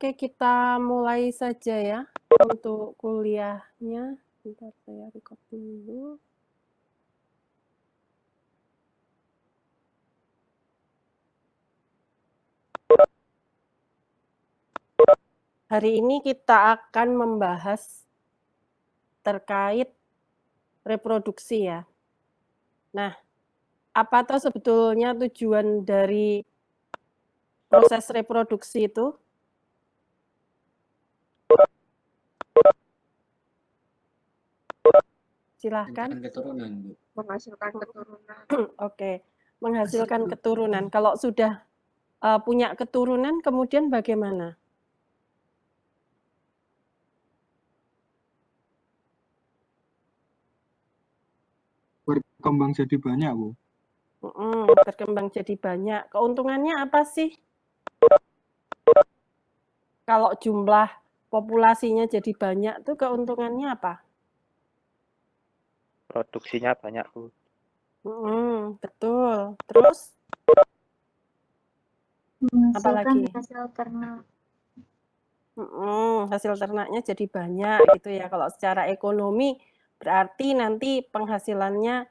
Oke, kita mulai saja ya untuk kuliahnya. Bentar saya record dulu. Hari ini kita akan membahas terkait reproduksi ya. Nah, apa tuh sebetulnya tujuan dari proses reproduksi itu? Silahkan. Keturunan, Bu. Menghasilkan keturunan. Oke, menghasilkan keturunan. Kalau sudah punya keturunan, kemudian bagaimana? Berkembang jadi banyak, Bu. Berkembang jadi banyak. Keuntungannya apa sih? Kalau jumlah populasinya jadi banyak, tuh keuntungannya apa? Produksinya banyak, Bu. Betul. Terus? Menghasilkan Apalagi? hasil ternak. Hasil ternaknya jadi banyak gitu ya. Kalau secara ekonomi berarti nanti penghasilannya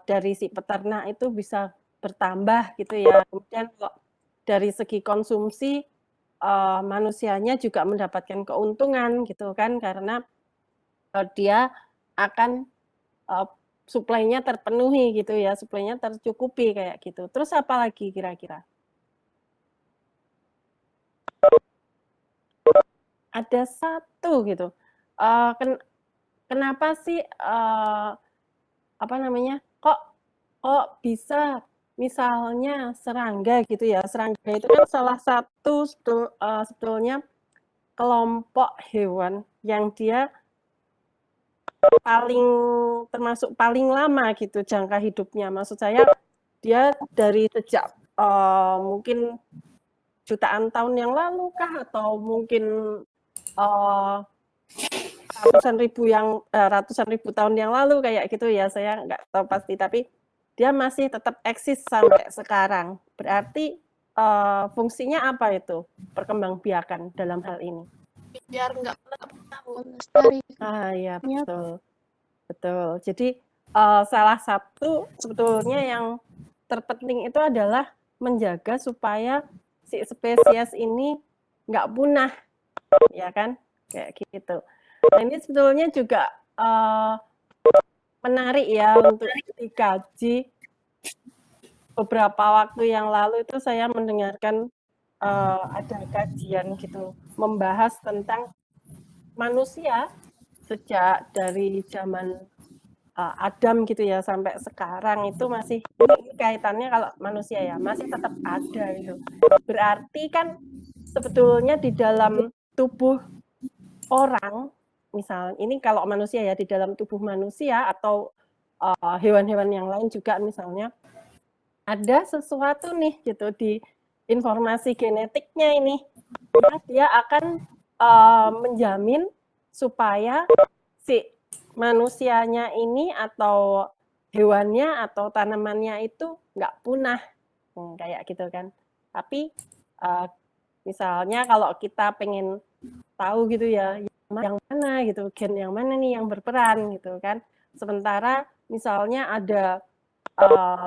dari si peternak itu bisa bertambah gitu ya. Kemudian kalau dari segi konsumsi manusianya juga mendapatkan keuntungan gitu kan, karena dia akan suplainya terpenuhi gitu ya, suplainya tercukupi kayak gitu. Terus apa lagi kira-kira? Ada satu gitu. Kenapa sih apa namanya? Kok bisa misalnya serangga gitu ya. Serangga itu kan salah satu sebetulnya kelompok hewan yang dia termasuk paling lama gitu jangka hidupnya. Maksud saya dia dari sejak mungkin jutaan tahun yang lalu kah, atau mungkin ratusan ribu tahun yang lalu kayak gitu ya, saya nggak tahu pasti, tapi dia masih tetap eksis sampai sekarang. Berarti fungsinya apa itu perkembangbiakan dalam hal ini? Biar nggak punah, Bu. Ya betul, betul. Jadi salah satu sebetulnya yang terpenting itu adalah menjaga supaya si spesies ini nggak punah, ya kan, kayak gitu. Nah ini sebetulnya juga menarik ya untuk dikaji. Beberapa waktu yang lalu itu saya mendengarkan ada kajian gitu membahas tentang manusia sejak dari zaman Adam gitu ya sampai sekarang itu masih, ini kaitannya kalau manusia ya masih tetap ada gitu. Berarti kan sebetulnya di dalam tubuh orang, misal ini kalau manusia ya, di dalam tubuh manusia atau hewan-hewan yang lain juga misalnya ada sesuatu nih gitu di informasi genetiknya ini yang dia akan menjamin supaya si manusianya ini atau hewannya atau tanamannya itu nggak punah, kayak gitu kan. Tapi misalnya kalau kita pengen tahu gitu ya, yang mana gitu, gen yang mana nih yang berperan gitu kan. Sementara misalnya ada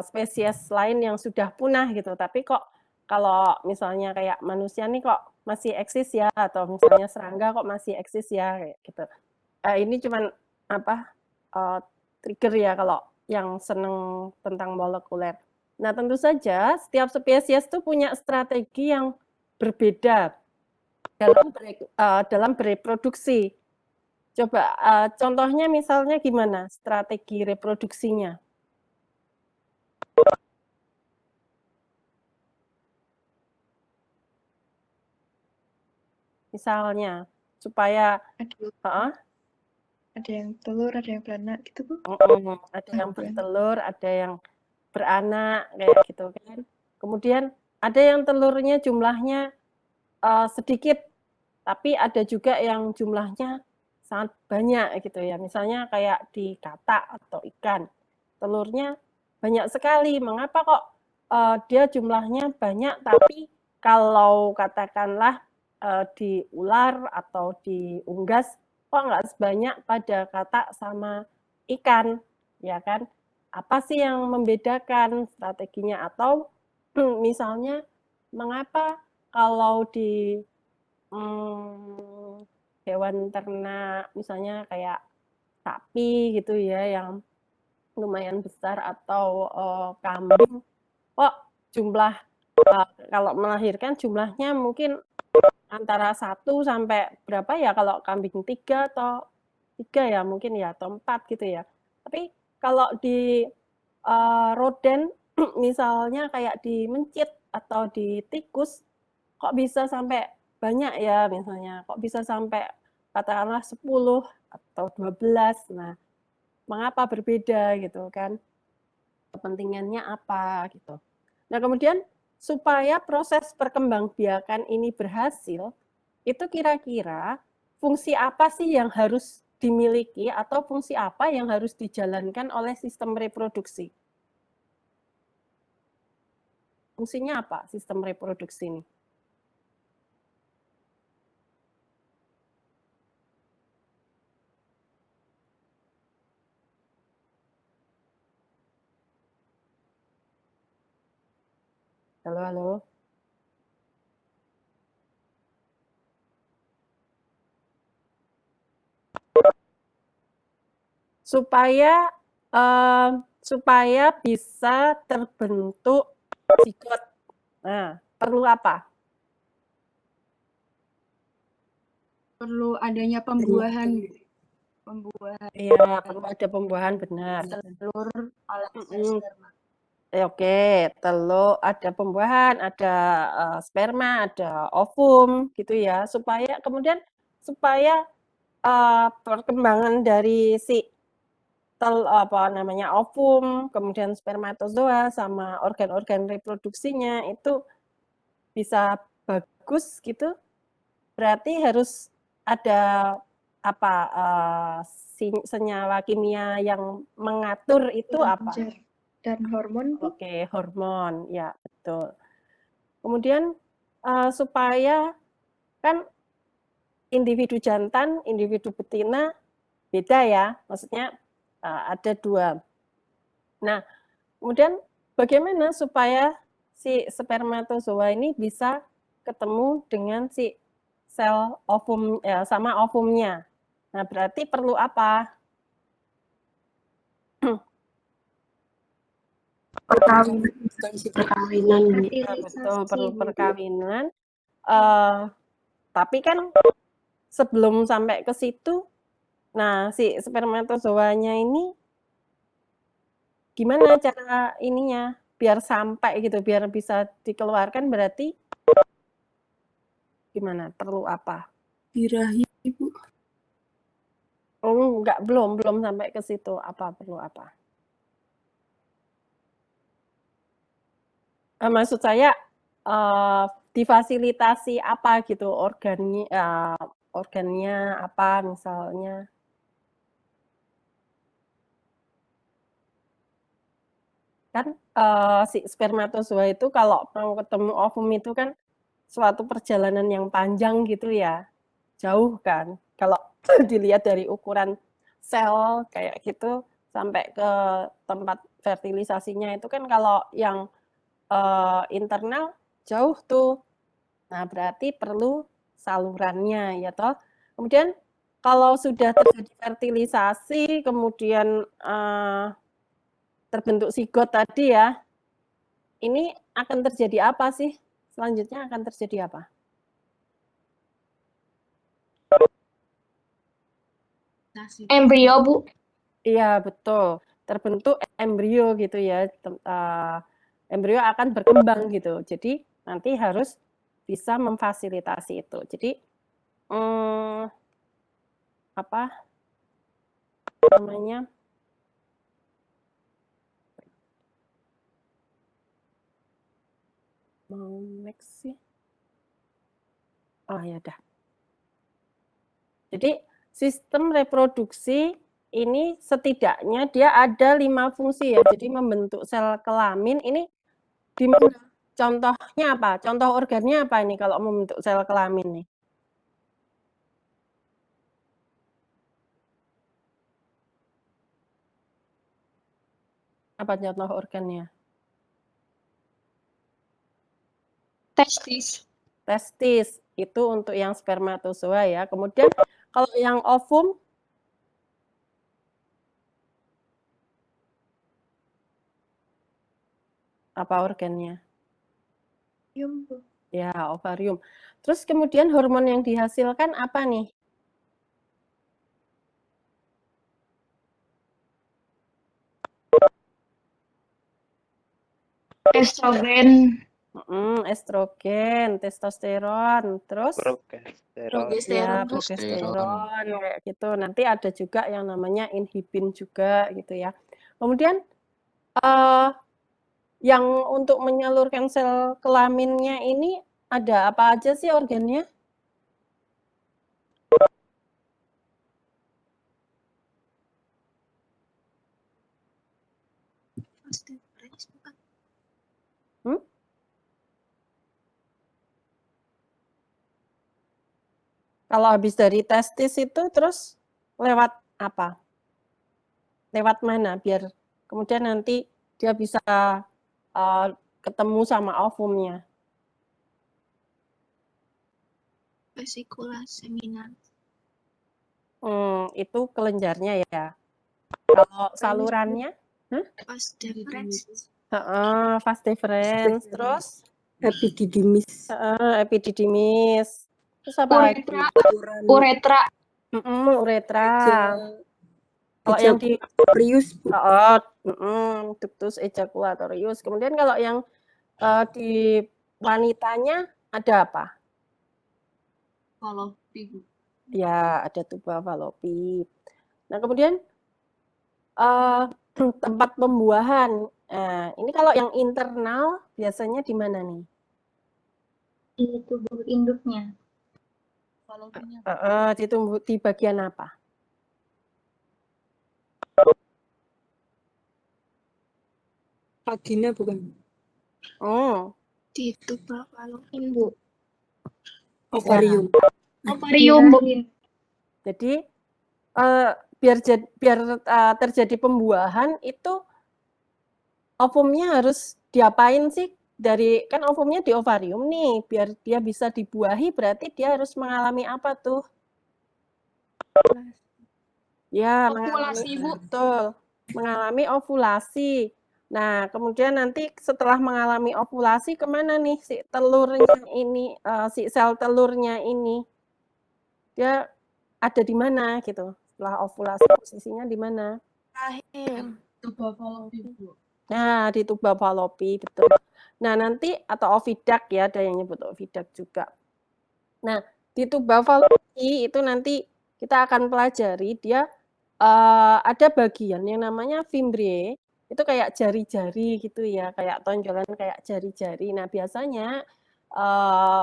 spesies lain yang sudah punah gitu, tapi kok kalau misalnya kayak manusia nih kok masih eksis ya, atau misalnya serangga kok masih eksis ya, kayak gitu. Ini cuman trigger ya kalau yang seneng tentang molekuler. Nah tentu saja setiap spesies itu punya strategi yang berbeda dalam bereproduksi. Coba contohnya misalnya gimana strategi reproduksinya? Misalnya supaya ada yang telur, ada yang beranak gitu, Bu. Ada yang bertelur, ada yang beranak kayak gitu kan. Kemudian ada yang telurnya jumlahnya sedikit, tapi ada juga yang jumlahnya sangat banyak gitu ya. Misalnya kayak di katak atau ikan, telurnya banyak sekali. Mengapa kok dia jumlahnya banyak, tapi kalau katakanlah di ular atau di unggas kok nggak sebanyak pada katak sama ikan, ya kan? Apa sih yang membedakan strateginya? Atau misalnya mengapa kalau di hewan ternak misalnya kayak sapi gitu ya yang lumayan besar atau kambing kok jumlah kalau melahirkan jumlahnya mungkin antara 1 sampai berapa ya kalau kambing 3 atau 3 ya mungkin ya atau 4 gitu ya. Tapi kalau di rodent misalnya kayak di mencit atau di tikus kok bisa sampai banyak ya misalnya, kok bisa sampai katakanlah 10 atau 12. Nah, mengapa berbeda gitu kan? Kepentingannya apa gitu. Nah, kemudian supaya proses perkembangbiakan ini berhasil, itu kira-kira fungsi apa sih yang harus dimiliki atau fungsi apa yang harus dijalankan oleh sistem reproduksi? Fungsinya apa sistem reproduksi ini? Halo, halo. Supaya bisa terbentuk zigot. Nah, perlu apa? Perlu adanya pembuahan. Iya, perlu ada pembuahan, benar. Telur alias sperma. Oke, telur, ada pembuahan, ada sperma, ada ovum, gitu ya. Kemudian supaya perkembangan dari si ovum, kemudian spermatozoa sama organ-organ reproduksinya itu bisa bagus gitu. Berarti harus ada senyawa kimia yang mengatur itu apa? Dan hormon. Oke, hormon, ya betul. Kemudian supaya kan individu jantan, individu betina beda ya, maksudnya ada 2. Nah, kemudian bagaimana supaya si spermatozoa ini bisa ketemu dengan si sel ovum sama ovumnya. Nah, berarti perlu apa? Perkawinan. Ya, betul, perlu perkawinan. Tapi kan sebelum sampai ke situ, nah si spermatozoanya ini gimana cara ininya biar sampai gitu, biar bisa dikeluarkan berarti gimana? Perlu apa? Birahi, Bu. Oh, enggak, belum sampai ke situ. Apa perlu apa? Maksud saya difasilitasi apa gitu organnya apa misalnya? Kan si spermatozoa itu kalau mau ketemu ovum itu kan suatu perjalanan yang panjang gitu ya, jauh kan. Kalau dilihat dari ukuran sel kayak gitu sampai ke tempat fertilisasinya itu kan kalau yang internal jauh tuh. Nah, berarti perlu salurannya ya toh. Kemudian kalau sudah terjadi fertilisasi kemudian terbentuk zigot tadi ya, ini akan terjadi apa sih? Selanjutnya akan terjadi apa? Embrio, Bu. Iya, betul. Terbentuk embrio gitu ya. Embrio akan berkembang gitu. Jadi nanti harus bisa memfasilitasi itu. Jadi apa namanya? Mau next sih. Oh ya udah. Jadi sistem reproduksi ini setidaknya dia ada 5 fungsi ya. Jadi membentuk sel kelamin ini di mana contohnya apa? Contoh organnya apa ini kalau membentuk sel kelamin nih? Apa contoh organnya? Testis. Testis, itu untuk yang spermatozoa ya. Kemudian kalau yang ovum, apa organnya? Ovarium, Bu. Ya, ovarium. Terus kemudian hormon yang dihasilkan apa nih? Estrogen. Estrogen, testosteron, terus Progesteron. ya Progesteron. progesteron kayak gitu. Nanti ada juga yang namanya inhibin juga gitu ya. Kemudian yang untuk menyalurkan sel kelaminnya ini ada apa aja sih organnya? Kalau habis dari testis itu terus lewat apa? Lewat mana biar kemudian nanti dia bisa ketemu sama ovumnya? Vesikula seminar. Itu kelenjarnya ya. Kalau salurannya? Vas deferens. Vas deferens, terus Epididymis. epididymis. Terus apa lagi? Uretra. Uretra. Kalau yang di Ejaculatorius, Bu. ductus ejaculatorius. Kemudian kalau yang di wanitanya ada apa? Fallopi. Ya, ada tuba fallopi. Nah, kemudian tempat pembuahan. Ini kalau yang internal biasanya di mana nih? Di tubuh induknya. Fallopinya. Di bagian apa? Vagina bukan? Di tuba fallopian, Bu. Ovarium. Ovarium, Bu. Jadi biar terjadi pembuahan itu ovumnya harus diapain sih? Kan ovumnya di ovarium nih, biar dia bisa dibuahi berarti dia harus mengalami apa tuh? Ya, Ovulasi, Bu. betul, mengalami ovulasi. Nah, kemudian nanti setelah mengalami ovulasi kemana nih si telurnya ini, si sel telurnya ini? Dia ada di mana gitu? Setelah ovulasi posisinya di mana? Rahim. Tuba fallopi, Bu. Nah, di tuba fallopi, betul. Nah, nanti atau ovidak ya, ada yang nyebut ovidak juga. Nah, di tuba fallopi itu nanti kita akan pelajari dia ada bagian yang namanya fimbriae, itu kayak jari-jari gitu ya, kayak tonjolan kayak jari-jari. Nah, biasanya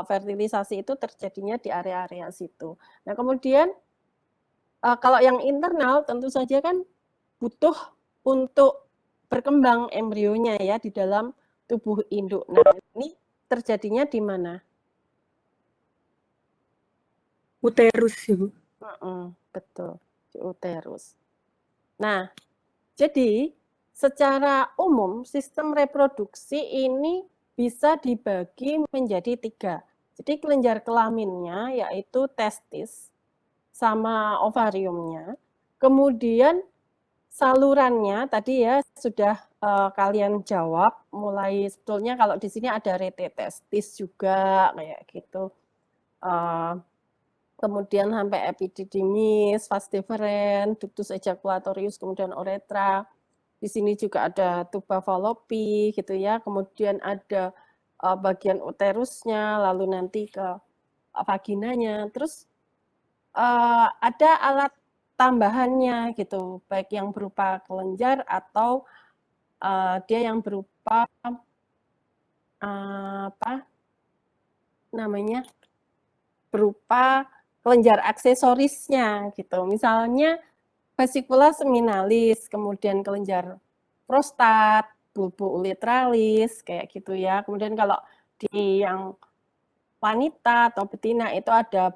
fertilisasi itu terjadinya di area-area situ. Nah, kemudian kalau yang internal tentu saja kan butuh untuk berkembang embrionya ya di dalam tubuh induk. Nah, ini terjadinya di mana? Uterus, ya, Bu. Betul, di uterus. Nah, jadi secara umum sistem reproduksi ini bisa dibagi menjadi 3. Jadi kelenjar kelaminnya yaitu testis sama ovariumnya. Kemudian salurannya tadi ya sudah kalian jawab, mulai sebetulnya kalau di sini ada rete testis juga kayak gitu. Kemudian sampai epididymis, vas deferens, ductus ejaculatorius, kemudian uretra. Di sini juga ada tuba fallopi gitu ya. Kemudian ada bagian uterusnya, lalu nanti ke vaginanya. Terus ada alat tambahannya gitu, baik yang berupa kelenjar atau dia yang berupa apa namanya? Berupa kelenjar aksesorisnya gitu. Misalnya vesikula seminalis, kemudian kelenjar prostat, bulbo uretralis kayak gitu ya. Kemudian kalau di yang wanita atau betina itu ada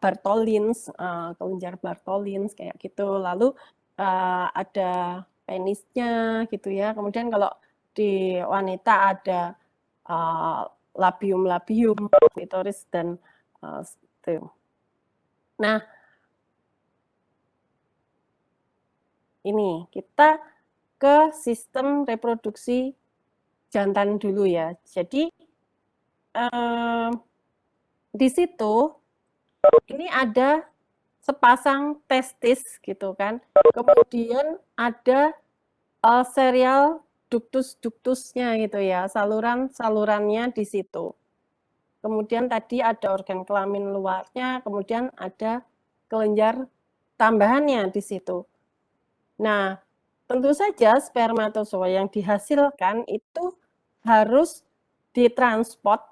Bartholin's, kelenjar Bartholin's kayak gitu. Lalu ada penisnya gitu ya. Kemudian kalau di wanita ada labium, klitoris dan sperm. Nah, ini kita ke sistem reproduksi jantan dulu ya. Jadi di situ ini ada sepasang testis gitu kan. Kemudian ada serial ductus-ductusnya gitu ya, saluran-salurannya di situ. Kemudian tadi ada organ kelamin luarnya, kemudian ada kelenjar tambahannya di situ. Nah, tentu saja spermatozoa yang dihasilkan itu harus ditransport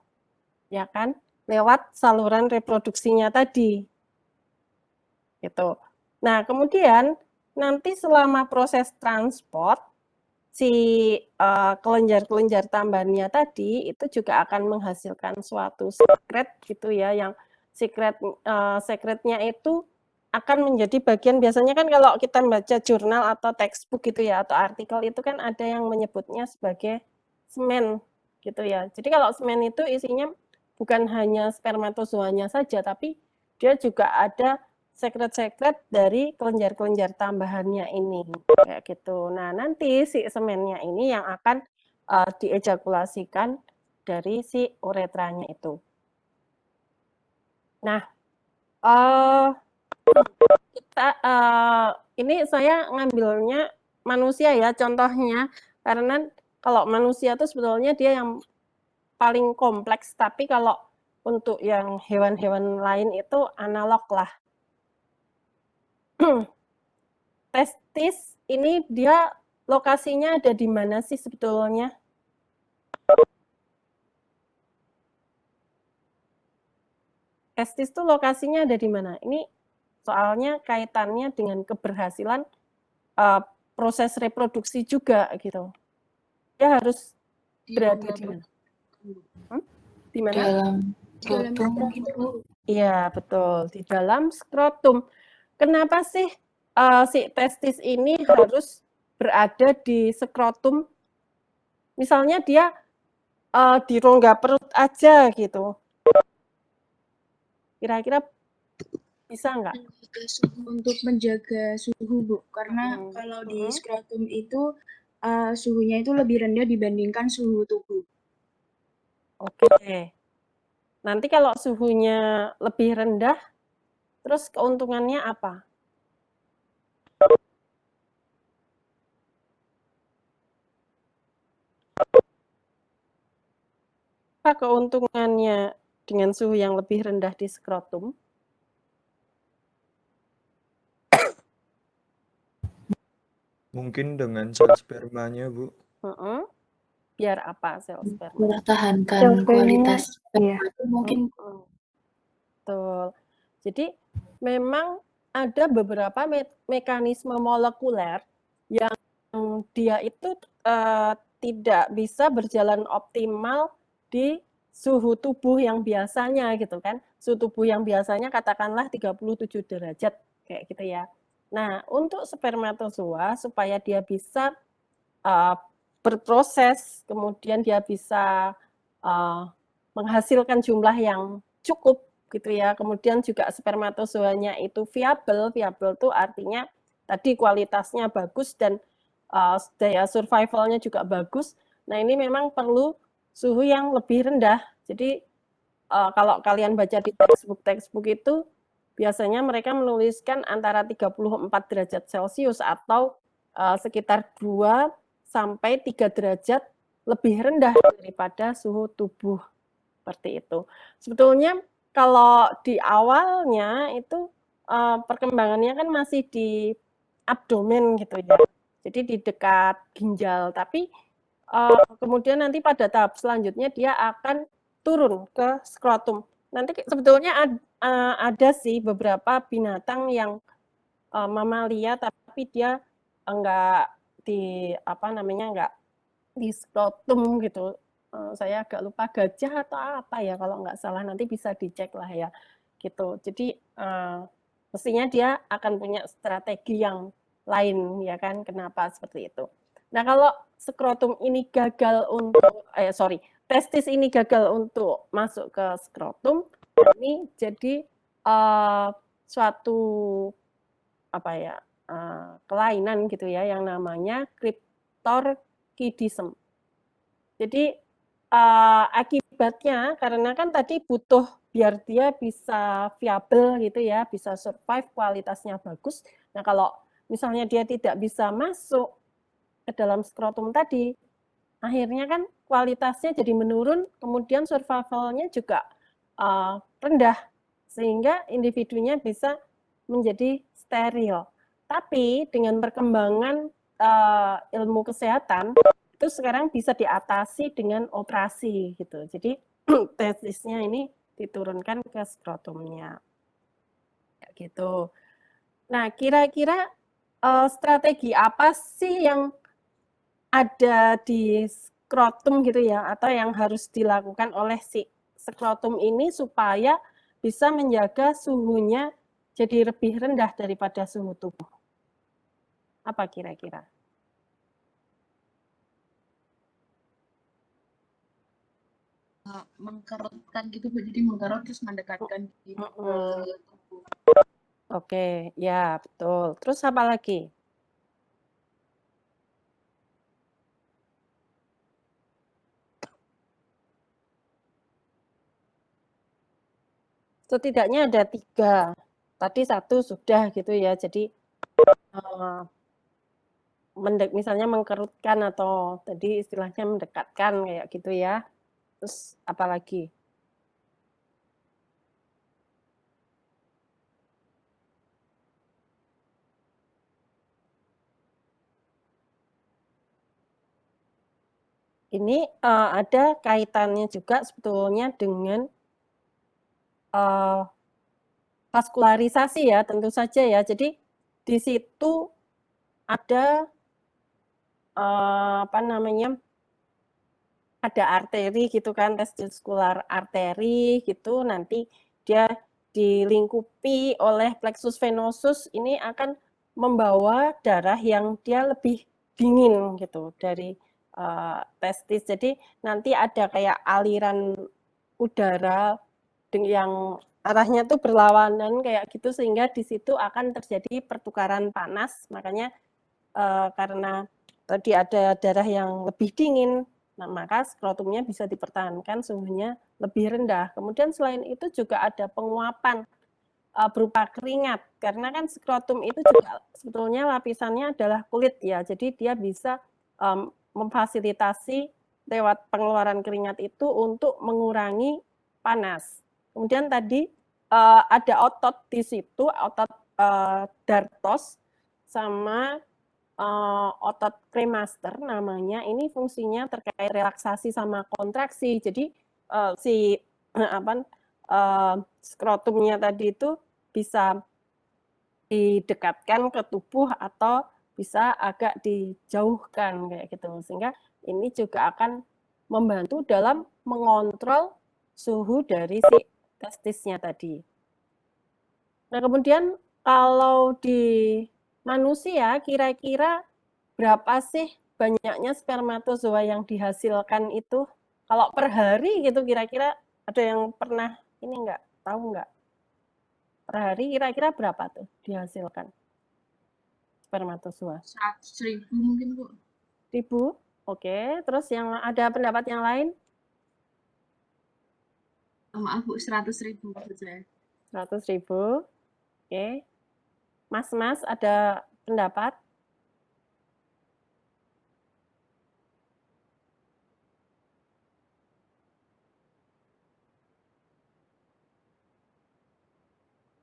ya kan lewat saluran reproduksinya tadi. Gitu. Nah, kemudian nanti selama proses transport si kelenjar-kelenjar tambahannya tadi itu juga akan menghasilkan suatu sekret gitu ya, yang sekretnya itu akan menjadi bagian, biasanya kan kalau kita baca jurnal atau textbook gitu ya, atau artikel itu kan ada yang menyebutnya sebagai semen gitu ya. Jadi kalau semen itu isinya bukan hanya spermatozoanya saja, tapi dia juga ada sekret-sekret dari kelenjar-kelenjar tambahannya ini kayak gitu. Nah, nanti si semennya ini yang akan diejakulasikan dari si uretranya itu. Nah, kita ini saya ngambilnya manusia ya contohnya, karena kalau manusia itu sebetulnya dia yang paling kompleks, tapi kalau untuk yang hewan-hewan lain itu analog lah. Testis ini dia lokasinya ada di mana sih sebetulnya? Testis itu lokasinya ada di mana? Ini soalnya kaitannya dengan keberhasilan proses reproduksi juga gitu. Dia harus berada di mana? Di mana? Dalam skrotum itu. Iya, betul. Di dalam skrotum. Kenapa sih si testis ini harus berada di skrotum? Misalnya dia di rongga perut aja gitu. Kira-kira bisa nggak? Untuk menjaga suhu, Bu. Karena kalau di skrotum itu suhunya itu lebih rendah dibandingkan suhu tubuh. Oke. Nanti kalau suhunya lebih rendah, terus keuntungannya apa? Apa keuntungannya dengan suhu yang lebih rendah di skrotum? Mungkin dengan sel spermanya, Bu. Biar apa sel sperma? Mempertahankan kualitas sperma itu mungkin. Betul. Jadi memang ada beberapa mekanisme molekuler yang dia itu tidak bisa berjalan optimal di suhu tubuh yang biasanya gitu kan. Suhu tubuh yang biasanya katakanlah 37 derajat kayak gitu ya. Nah, untuk spermatozoa supaya dia bisa berproses, kemudian dia bisa menghasilkan jumlah yang cukup gitu ya. Kemudian juga spermatozoanya itu viabel. Viabel itu artinya tadi kualitasnya bagus dan daya survivalnya juga bagus. Nah, ini memang perlu suhu yang lebih rendah. Jadi kalau kalian baca di textbook itu biasanya mereka menuliskan antara 34 derajat Celcius atau sekitar 2 sampai 3 derajat lebih rendah daripada suhu tubuh. Seperti itu. Sebetulnya kalau di awalnya itu perkembangannya kan masih di abdomen gitu ya. Jadi di dekat ginjal, tapi kemudian nanti pada tahap selanjutnya dia akan turun ke skrotum. Nanti sebetulnya ada sih beberapa binatang yang mamalia tapi dia enggak di enggak di skrotum gitu. Saya agak lupa, gajah atau apa ya kalau nggak salah, nanti bisa dicek lah ya gitu. Jadi mestinya dia akan punya strategi yang lain, ya kan? Kenapa seperti itu? Nah, kalau skrotum ini gagal untuk, testis ini gagal untuk masuk ke skrotum, ini jadi suatu apa ya, kelainan gitu ya, yang namanya cryptorchidism. Jadi akibatnya karena kan tadi butuh biar dia bisa viable gitu ya, bisa survive, kualitasnya bagus. Nah, kalau misalnya dia tidak bisa masuk ke dalam skrotum tadi, akhirnya kan kualitasnya jadi menurun, kemudian survival-nya juga rendah, sehingga individunya bisa menjadi steril. Tapi dengan perkembangan ilmu kesehatan, itu sekarang bisa diatasi dengan operasi gitu. Jadi testisnya ini diturunkan ke skrotumnya. Kayak gitu. Nah, kira-kira strategi apa sih yang ada di skrotum gitu ya, atau yang harus dilakukan oleh si skrotum ini supaya bisa menjaga suhunya jadi lebih rendah daripada suhu tubuh? Apa kira-kira? Mengkerutkan gitu, jadi mengkerut terus mendekatkan gitu ke tubuh. Oke, ya betul. Terus apa lagi? Setidaknya ada 3. Tadi 1 sudah gitu ya. Jadi misalnya mengkerutkan atau tadi istilahnya mendekatkan kayak gitu ya. Terus apa lagi? Ini ada kaitannya juga sebetulnya dengan vaskularisasi ya, tentu saja ya. Jadi di situ ada apa namanya, ada arteri gitu kan, testicular arteri gitu, nanti dia dilingkupi oleh plexus venosus, ini akan membawa darah yang dia lebih dingin gitu dari testis. Jadi nanti ada kayak aliran udara yang arahnya tuh berlawanan kayak gitu, sehingga di situ akan terjadi pertukaran panas. Makanya karena tadi ada darah yang lebih dingin, nah maka skrotumnya bisa dipertahankan suhunya lebih rendah. Kemudian selain itu juga ada penguapan berupa keringat, karena kan skrotum itu juga sebetulnya lapisannya adalah kulit ya, jadi dia bisa memfasilitasi lewat pengeluaran keringat itu untuk mengurangi panas. Kemudian tadi ada otot di situ, otot dartos sama otot cremaster namanya. Ini fungsinya terkait relaksasi sama kontraksi. Jadi si skrotumnya tadi itu bisa didekatkan ke tubuh atau bisa agak dijauhkan kayak gitu. Sehingga ini juga akan membantu dalam mengontrol suhu dari si testisnya tadi. Nah, kemudian kalau di manusia kira-kira berapa sih banyaknya spermatozoa yang dihasilkan itu? Kalau per hari gitu kira-kira ada yang pernah ini enggak, tahu enggak? Per hari kira-kira berapa tuh dihasilkan spermatozoa? 100.000 mungkin, Bu. 1.000? Oke, terus yang ada pendapat yang lain? Maaf, Bu, 100.000 maksud saya. 100.000. Oke. Mas ada pendapat?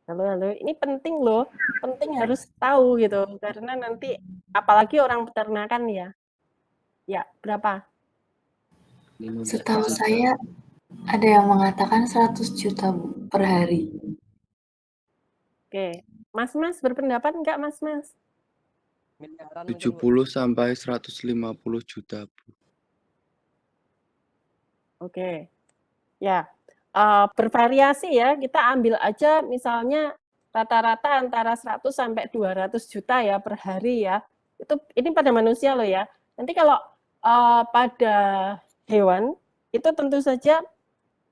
Halo, ini penting loh, penting harus tahu gitu, karena nanti apalagi orang peternakan ya. Ya, berapa? Setahu saya ada yang mengatakan 100 juta, Bu, per hari. Oke, Mas berpendapat enggak Mas? 70 sampai 150 juta, Bu. Oke, ya bervariasi ya. Kita ambil aja misalnya rata-rata antara 100 sampai 200 juta ya per hari ya. Ini pada manusia loh ya. Nanti kalau pada hewan itu tentu saja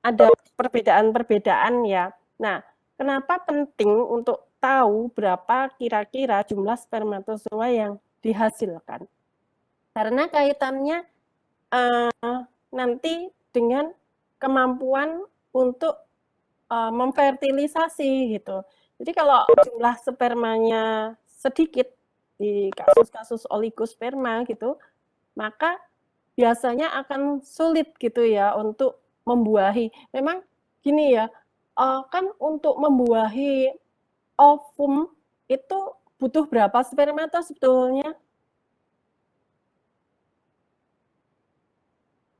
ada perbedaan-perbedaan ya. Nah, kenapa penting untuk tahu berapa kira-kira jumlah spermatozoa yang dihasilkan? Karena kaitannya nanti dengan kemampuan untuk memfertilisasi gitu. Jadi kalau jumlah spermanya sedikit di kasus-kasus oligosperma gitu, maka biasanya akan sulit gitu ya untuk membuahi. Memang gini ya, kan untuk membuahi ovum itu butuh berapa spermata sebetulnya?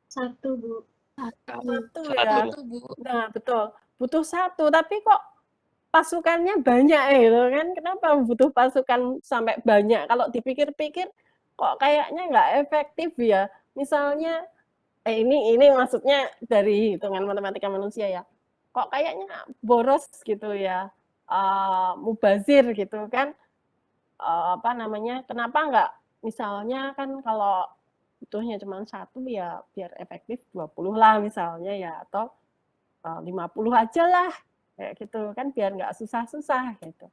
1, Bu. 1 ya. Nah, betul. Butuh 1, tapi kok pasukannya banyak gitu kan. Kenapa butuh pasukan sampai banyak? Kalau dipikir-pikir kok kayaknya nggak efektif ya. Misalnya, ini maksudnya dari hitungan matematika manusia ya. Kok kayaknya boros gitu ya, mubazir gitu kan. Kenapa nggak misalnya kan kalau butuhnya cuma 1 ya biar efektif 20 lah misalnya ya, atau 50 aja lah, kayak gitu kan biar nggak susah-susah gitu.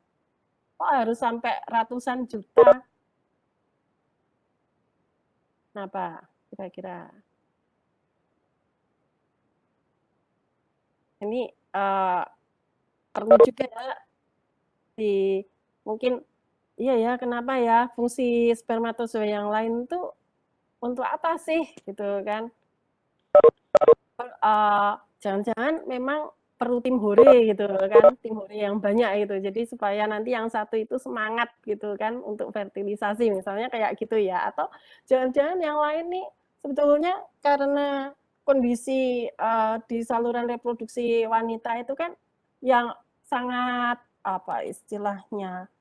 Kok harus sampai ratusan juta? Kenapa kira-kira? Ini perlu juga mungkin iya ya, kenapa ya fungsi spermatozoa yang lain tuh untuk apa sih gitu kan? Jangan-jangan memang perlu tim hore gitu kan, tim hore yang banyak gitu. Jadi supaya nanti yang satu itu semangat gitu kan untuk fertilisasi misalnya kayak gitu ya. Atau jangan-jangan yang lain nih sebetulnya karena kondisi di saluran reproduksi wanita itu kan yang sangat apa istilahnya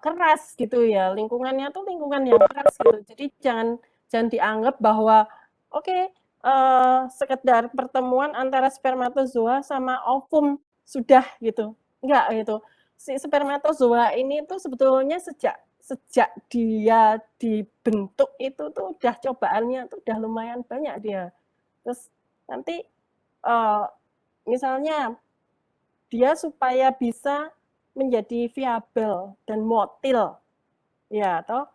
keras gitu ya, lingkungannya tuh lingkungan yang keras gitu. Jadi jangan dianggap bahwa oke, sekedar pertemuan antara spermatozoa sama ovum sudah gitu, enggak gitu. Si spermatozoa ini tuh sebetulnya sejak dia dibentuk itu tuh udah cobaannya tuh udah lumayan banyak dia. Terus nanti misalnya dia supaya bisa menjadi viabel dan motil ya atau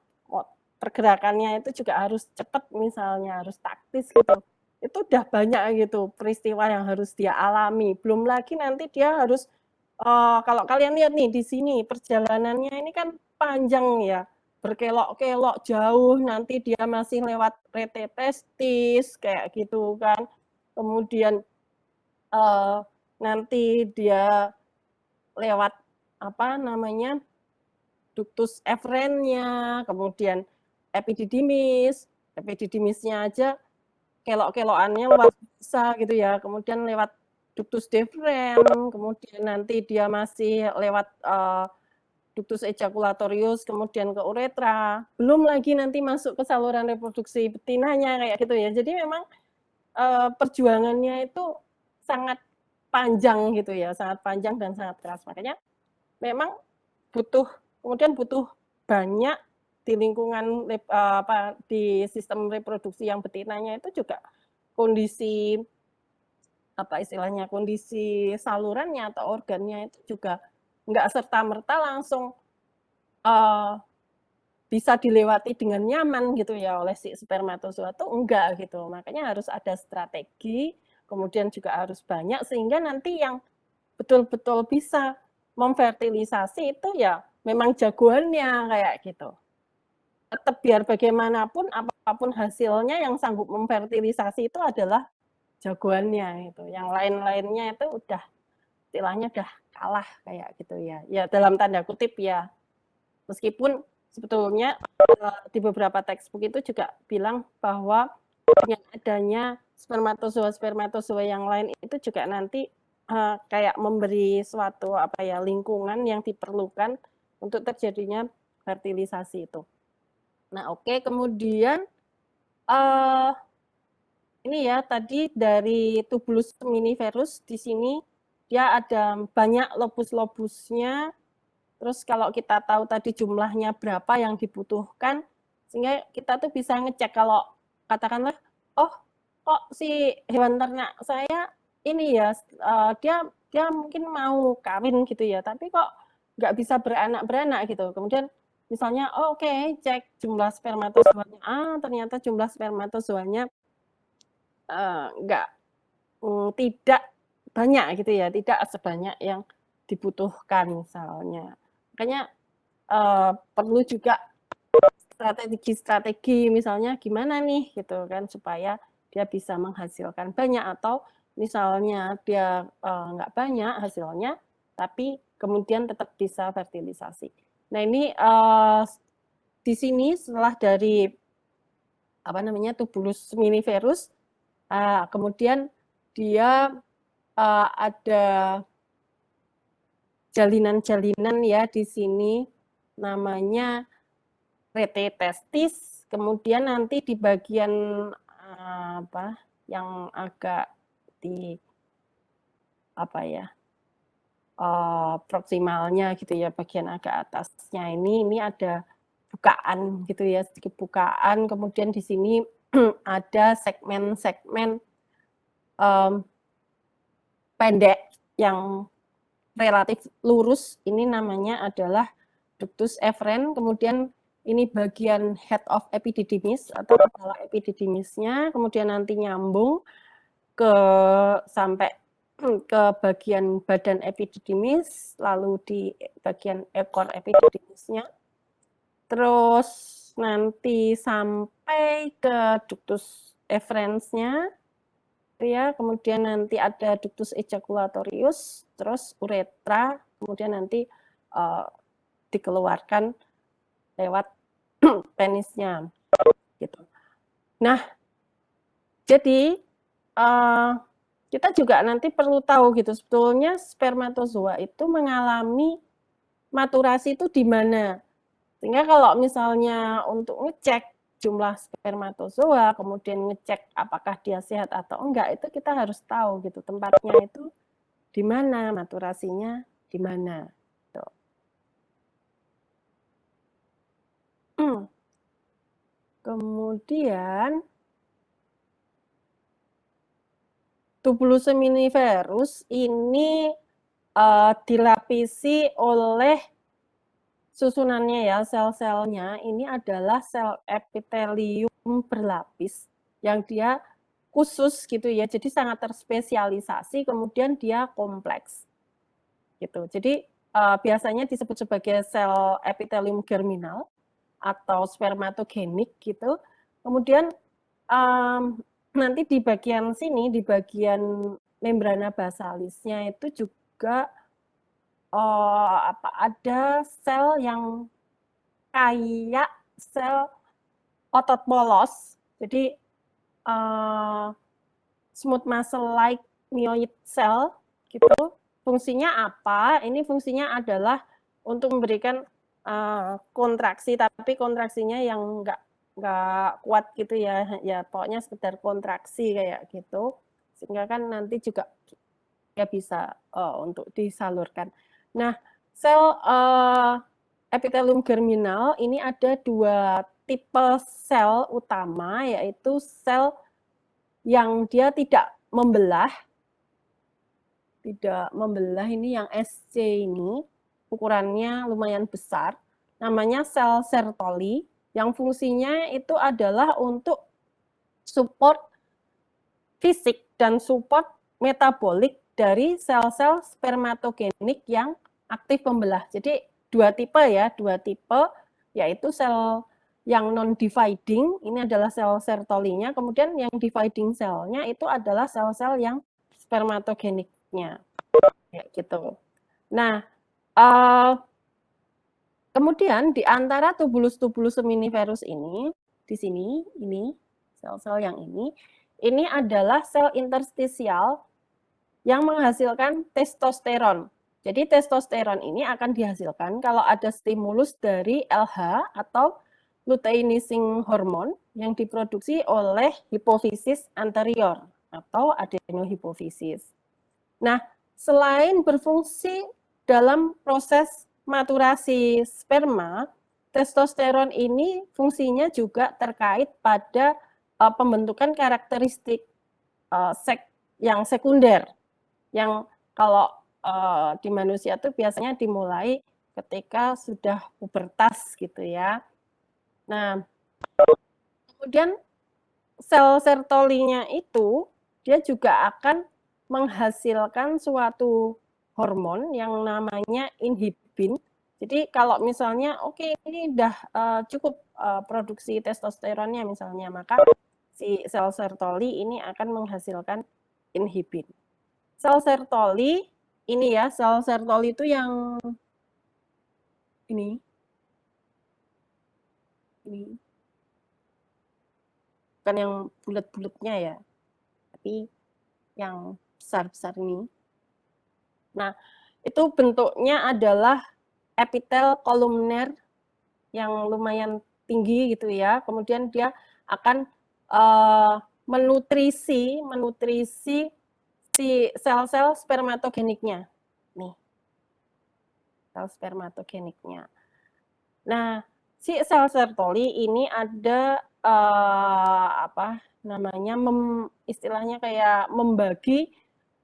pergerakannya itu juga harus cepat misalnya, harus taktis gitu. Itu udah banyak gitu peristiwa yang harus dia alami. Belum lagi nanti dia harus kalau kalian lihat nih di sini perjalanannya ini kan panjang ya, berkelok-kelok jauh, nanti dia masih lewat rete testis kayak gitu kan. Kemudian nanti dia lewat ductus efferentnya, kemudian epididymisnya aja kelok-kelokannya luar biasa gitu ya. Kemudian lewat ductus deferens, kemudian nanti dia masih lewat ductus ejaculatorius, kemudian ke uretra. Belum lagi nanti masuk ke saluran reproduksi betinanya kayak gitu ya. Jadi memang perjuangannya itu sangat panjang gitu ya, sangat panjang dan sangat keras. Makanya memang butuh banyak di lingkungan di sistem reproduksi yang betinanya itu juga kondisi kondisi salurannya atau organnya itu juga nggak serta-merta langsung bisa dilewati dengan nyaman gitu ya oleh si spermatozoa tuh enggak gitu. Makanya harus ada strategi, kemudian juga harus banyak sehingga nanti yang betul-betul bisa memfertilisasi itu ya memang jagoannya kayak gitu. Tetap biar bagaimanapun apapun hasilnya yang sanggup memfertilisasi itu adalah jagoannya itu. Yang lain-lainnya itu udah istilahnya udah kalah kayak gitu ya. Ya dalam tanda kutip ya. Meskipun sebetulnya di beberapa textbook itu juga bilang bahwa dengan adanya spermatozoa yang lain itu juga nanti kayak memberi suatu lingkungan yang diperlukan untuk terjadinya fertilisasi itu. Nah, oke, kemudian ini ya tadi dari tubulus seminiferus di sini dia ada banyak lobus-lobusnya Terus kalau kita tahu tadi jumlahnya berapa yang dibutuhkan, sehingga kita tuh bisa ngecek kalau katakanlah, oh kok si hewan ternak saya ini ya, dia mungkin mau kawin gitu ya, tapi kok nggak bisa beranak gitu. Kemudian misalnya, oh oke, cek jumlah spermatozoanya, ternyata jumlah spermatozoanya tidak banyak gitu ya, tidak sebanyak yang dibutuhkan misalnya. Makanya perlu juga strategi misalnya gimana nih gitu kan supaya dia bisa menghasilkan banyak, atau misalnya dia nggak banyak hasilnya tapi kemudian tetap bisa fertilisasi. Nah ini di sini setelah dari tubulus seminiferus, kemudian dia ada jalinan-jalinan ya di sini namanya retetestis, kemudian nanti di bagian yang agak di proksimalnya gitu ya, bagian agak atasnya ini ada bukaan gitu ya, sedikit bukaan, kemudian di sini ada segmen-segmen pendek yang relatif lurus, ini namanya adalah ductus efferens, kemudian ini bagian head of epididymis atau kepala epididymisnya, kemudian nanti nyambung sampai ke bagian badan epididymis, lalu di bagian ekor epididymisnya, terus nanti sampai ke ductus efferensnya, ya, kemudian nanti ada ductus ejaculatorius, terus uretra, kemudian nanti dikeluarkan lewat penisnya, gitu. Nah, jadi kita juga nanti perlu tahu gitu, sebetulnya spermatozoa itu mengalami maturasi itu di mana. Sehingga kalau misalnya untuk ngecek jumlah spermatozoa, kemudian ngecek apakah dia sehat atau enggak, itu kita harus tahu gitu, tempatnya itu di mana, maturasinya di mana. Gitu. Kemudian tubulus seminiferus ini dilapisi oleh susunannya ya, sel-selnya ini adalah sel epitelium berlapis yang dia khusus gitu ya, jadi sangat terspesialisasi, kemudian dia kompleks gitu. Jadi biasanya disebut sebagai sel epitelium germinal atau spermatogenik gitu. Kemudian nanti di bagian sini, di bagian membrana basalisnya itu juga ada sel yang kayak sel otot polos. Jadi smooth muscle-like myoid cell gitu. Fungsinya apa? Ini fungsinya adalah untuk memberikan kontraksi, tapi kontraksinya yang nggak kuat gitu ya, pokoknya sekedar kontraksi kayak gitu, sehingga kan nanti juga ya bisa untuk disalurkan. Nah, sel epitelium germinal ini ada dua tipe sel utama, yaitu sel yang dia tidak membelah ini yang SC ini, ukurannya lumayan besar, namanya sel Sertoli, yang fungsinya itu adalah untuk support fisik dan support metabolik dari sel-sel spermatogenik yang aktif membelah. Jadi dua tipe, yaitu sel yang non-dividing, ini adalah sel Sertolinya, kemudian yang dividing selnya itu adalah sel-sel yang spermatogeniknya. Ya, gitu. Nah, kemudian di antara tubulus-tubulus seminiferus ini, di sini, ini sel-sel yang ini adalah sel interstisial yang menghasilkan testosteron. Jadi testosteron ini akan dihasilkan kalau ada stimulus dari LH atau luteinizing hormone yang diproduksi oleh hipofisis anterior atau adenohipofisis. Nah, selain berfungsi dalam proses maturasi sperma, testosteron ini fungsinya juga terkait pada pembentukan karakteristik yang sekunder, yang kalau di manusia tuh biasanya dimulai ketika sudah pubertas gitu ya. Nah, kemudian sel Sertoli-nya itu dia juga akan menghasilkan suatu hormon yang namanya inhibin. Jadi kalau misalnya oke ini udah cukup produksi testosteronnya misalnya, maka si sel Sertoli ini akan menghasilkan inhibin. Sel Sertoli ini ya, sel Sertoli itu yang ini. Bukan yang bulat-bulatnya ya, tapi yang besar-besar ini. Nah, itu bentuknya adalah epitel kolumner yang lumayan tinggi gitu ya. Kemudian dia akan menutrisi si sel-sel spermatogeniknya. Nih, sel spermatogeniknya. Nah, si sel Sertoli ini ada istilahnya kayak membagi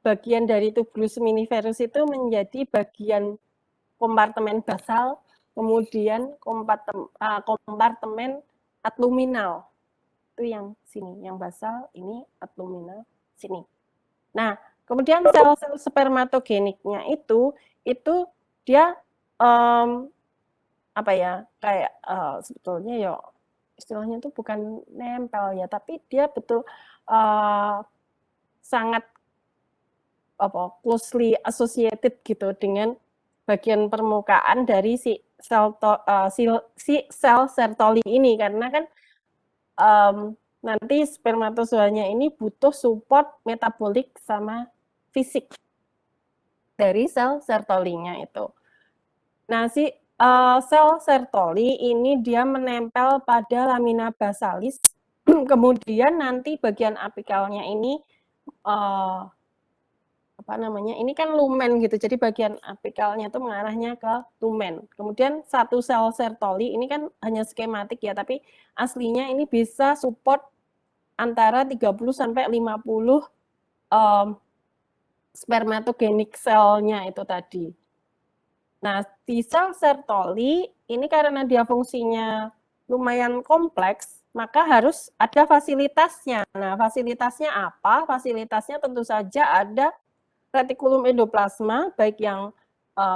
bagian dari tubulus minivirus itu menjadi bagian kompartemen basal, kemudian kompartemen atluminal. Itu yang sini, yang basal, ini atluminal, sini. Nah, kemudian sel-sel spermatogeniknya itu dia kayak sebetulnya ya istilahnya itu bukan nempel ya, tapi dia betul sangat closely associated gitu dengan bagian permukaan dari si sel Sertoli ini, karena kan nanti spermatozoanya ini butuh support metabolik sama fisik dari sel Sertolinya itu. Nah, si sel Sertoli ini dia menempel pada lamina basalis, kemudian nanti bagian apikalnya ini ini kan lumen gitu, jadi bagian apikalnya itu mengarahnya ke lumen. Kemudian satu sel Sertoli ini kan hanya skematik ya, tapi aslinya ini bisa support antara 30 sampai 50 spermatogenik selnya itu tadi. Nah, di sel Sertoli ini karena dia fungsinya lumayan kompleks, maka harus ada fasilitasnya. Nah, fasilitasnya apa? Fasilitasnya tentu saja ada retikulum endoplasma, baik yang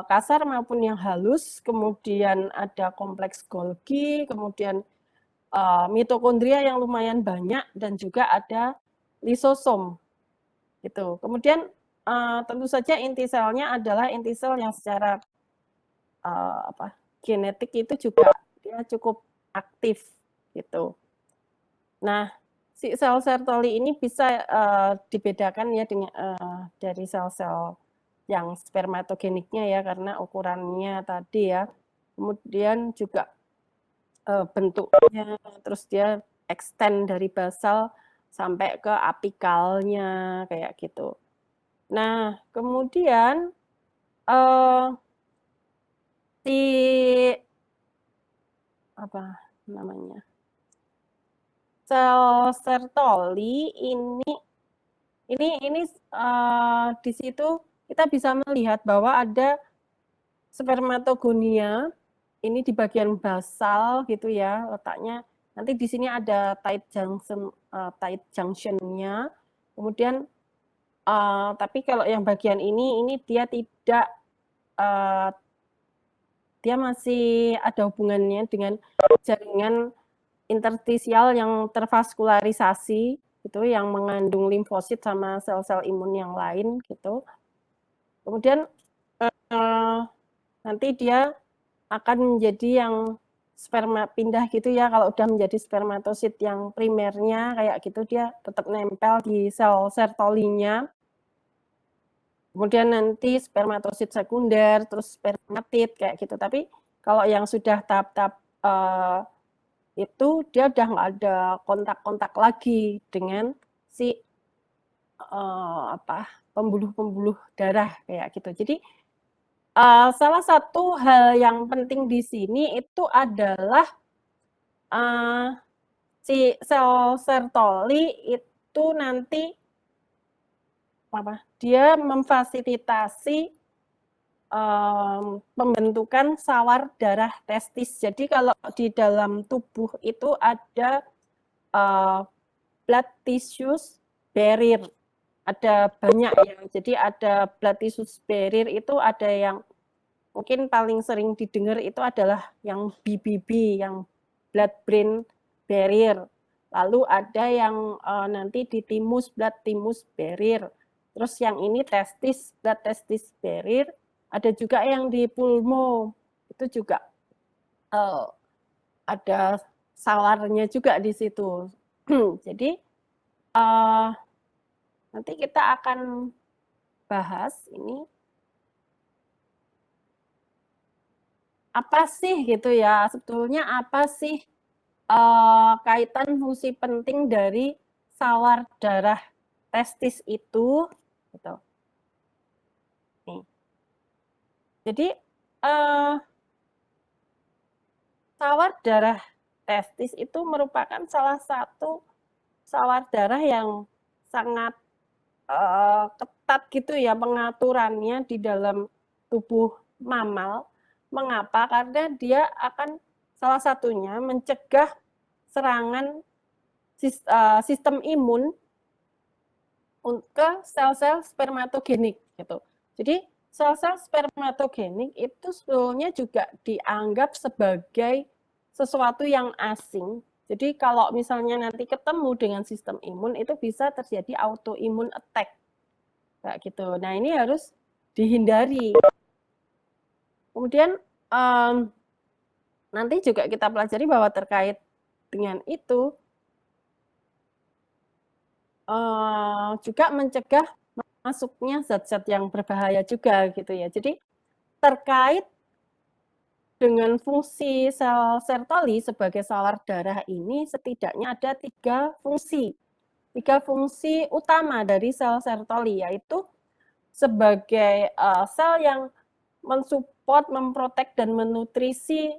kasar maupun yang halus, kemudian ada kompleks Golgi, kemudian mitokondria yang lumayan banyak, dan juga ada lisosom. Gitu. Kemudian tentu saja inti selnya adalah inti sel yang secara genetik itu juga dia cukup aktif gitu. Nah, si sel Sertoli ini bisa dibedakan ya dengan dari sel-sel yang spermatogeniknya ya, karena ukurannya tadi ya. Kemudian juga bentuknya, terus dia extend dari basal sampai ke apikalnya kayak gitu. Nah, kemudian si sel Sertoli ini di situ kita bisa melihat bahwa ada spermatogonia ini di bagian basal gitu ya letaknya. Nanti di sini ada tight junction-nya. Kemudian tapi kalau yang bagian ini dia tidak dia masih ada hubungannya dengan jaringan interstisial yang tervaskularisasi itu yang mengandung limfosit sama sel-sel imun yang lain gitu. Kemudian nanti dia akan menjadi yang sperma pindah gitu ya, kalau udah menjadi spermatosit yang primernya kayak gitu dia tetap nempel di sel Sertolinya. Kemudian nanti spermatosit sekunder, terus spermatid kayak gitu. Tapi kalau yang sudah tahap-tahap itu dia udah nggak ada kontak-kontak lagi dengan si pembuluh-pembuluh darah kayak gitu. Jadi salah satu hal yang penting di sini itu adalah si sel Sertoli itu nanti dia memfasilitasi pembentukan sawar darah testis. Jadi kalau di dalam tubuh itu ada blood tissues barrier, ada banyak ya. Jadi ada blood tissues barrier itu ada yang mungkin paling sering didengar itu adalah yang BBB, yang blood brain barrier. Lalu ada yang nanti di timus, blood timus barrier. Terus yang ini testis, blood testis barrier. Ada juga yang di pulmo, itu juga ada sawarnya juga di situ. Jadi nanti kita akan bahas ini apa sih gitu ya, sebetulnya apa sih kaitan fungsi penting dari sawar darah testis itu gitu. Nih. Jadi sawar darah testis itu merupakan salah satu sawar darah yang sangat ketat gitu ya pengaturannya di dalam tubuh mamal. Mengapa? Karena dia akan salah satunya mencegah serangan sistem imun ke sel-sel spermatogenik gitu. Jadi sel-sel spermatogenik itu sebetulnya juga dianggap sebagai sesuatu yang asing. Jadi kalau misalnya nanti ketemu dengan sistem imun itu bisa terjadi autoimmune attack kayak gitu. Nah ini harus dihindari. Kemudian nanti juga kita pelajari bahwa terkait dengan itu juga mencegah masuknya zat-zat yang berbahaya juga gitu ya. Jadi terkait dengan fungsi sel Sertoli sebagai sawar darah ini setidaknya ada 3 fungsi. 3 fungsi utama dari sel Sertoli yaitu sebagai sel yang mensupport, memprotek dan menutrisi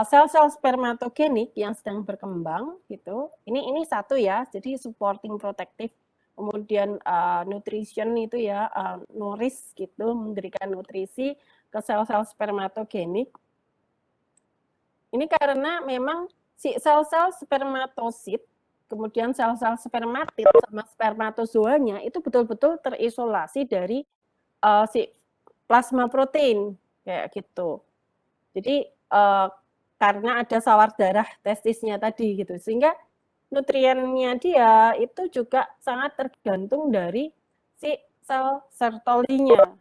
sel-sel spermatogenik yang sedang berkembang gitu. Ini satu ya, jadi supporting protective. Kemudian nutrition itu ya, nourish gitu, memberikan nutrisi ke sel-sel spermatogenik. Ini karena memang si sel-sel spermatosit, kemudian sel-sel spermatid sama spermatozoanya itu betul-betul terisolasi dari si plasma protein kayak gitu. Jadi karena ada sawar darah testisnya tadi gitu, sehingga nutriennya dia itu juga sangat tergantung dari si sel Sertolinya,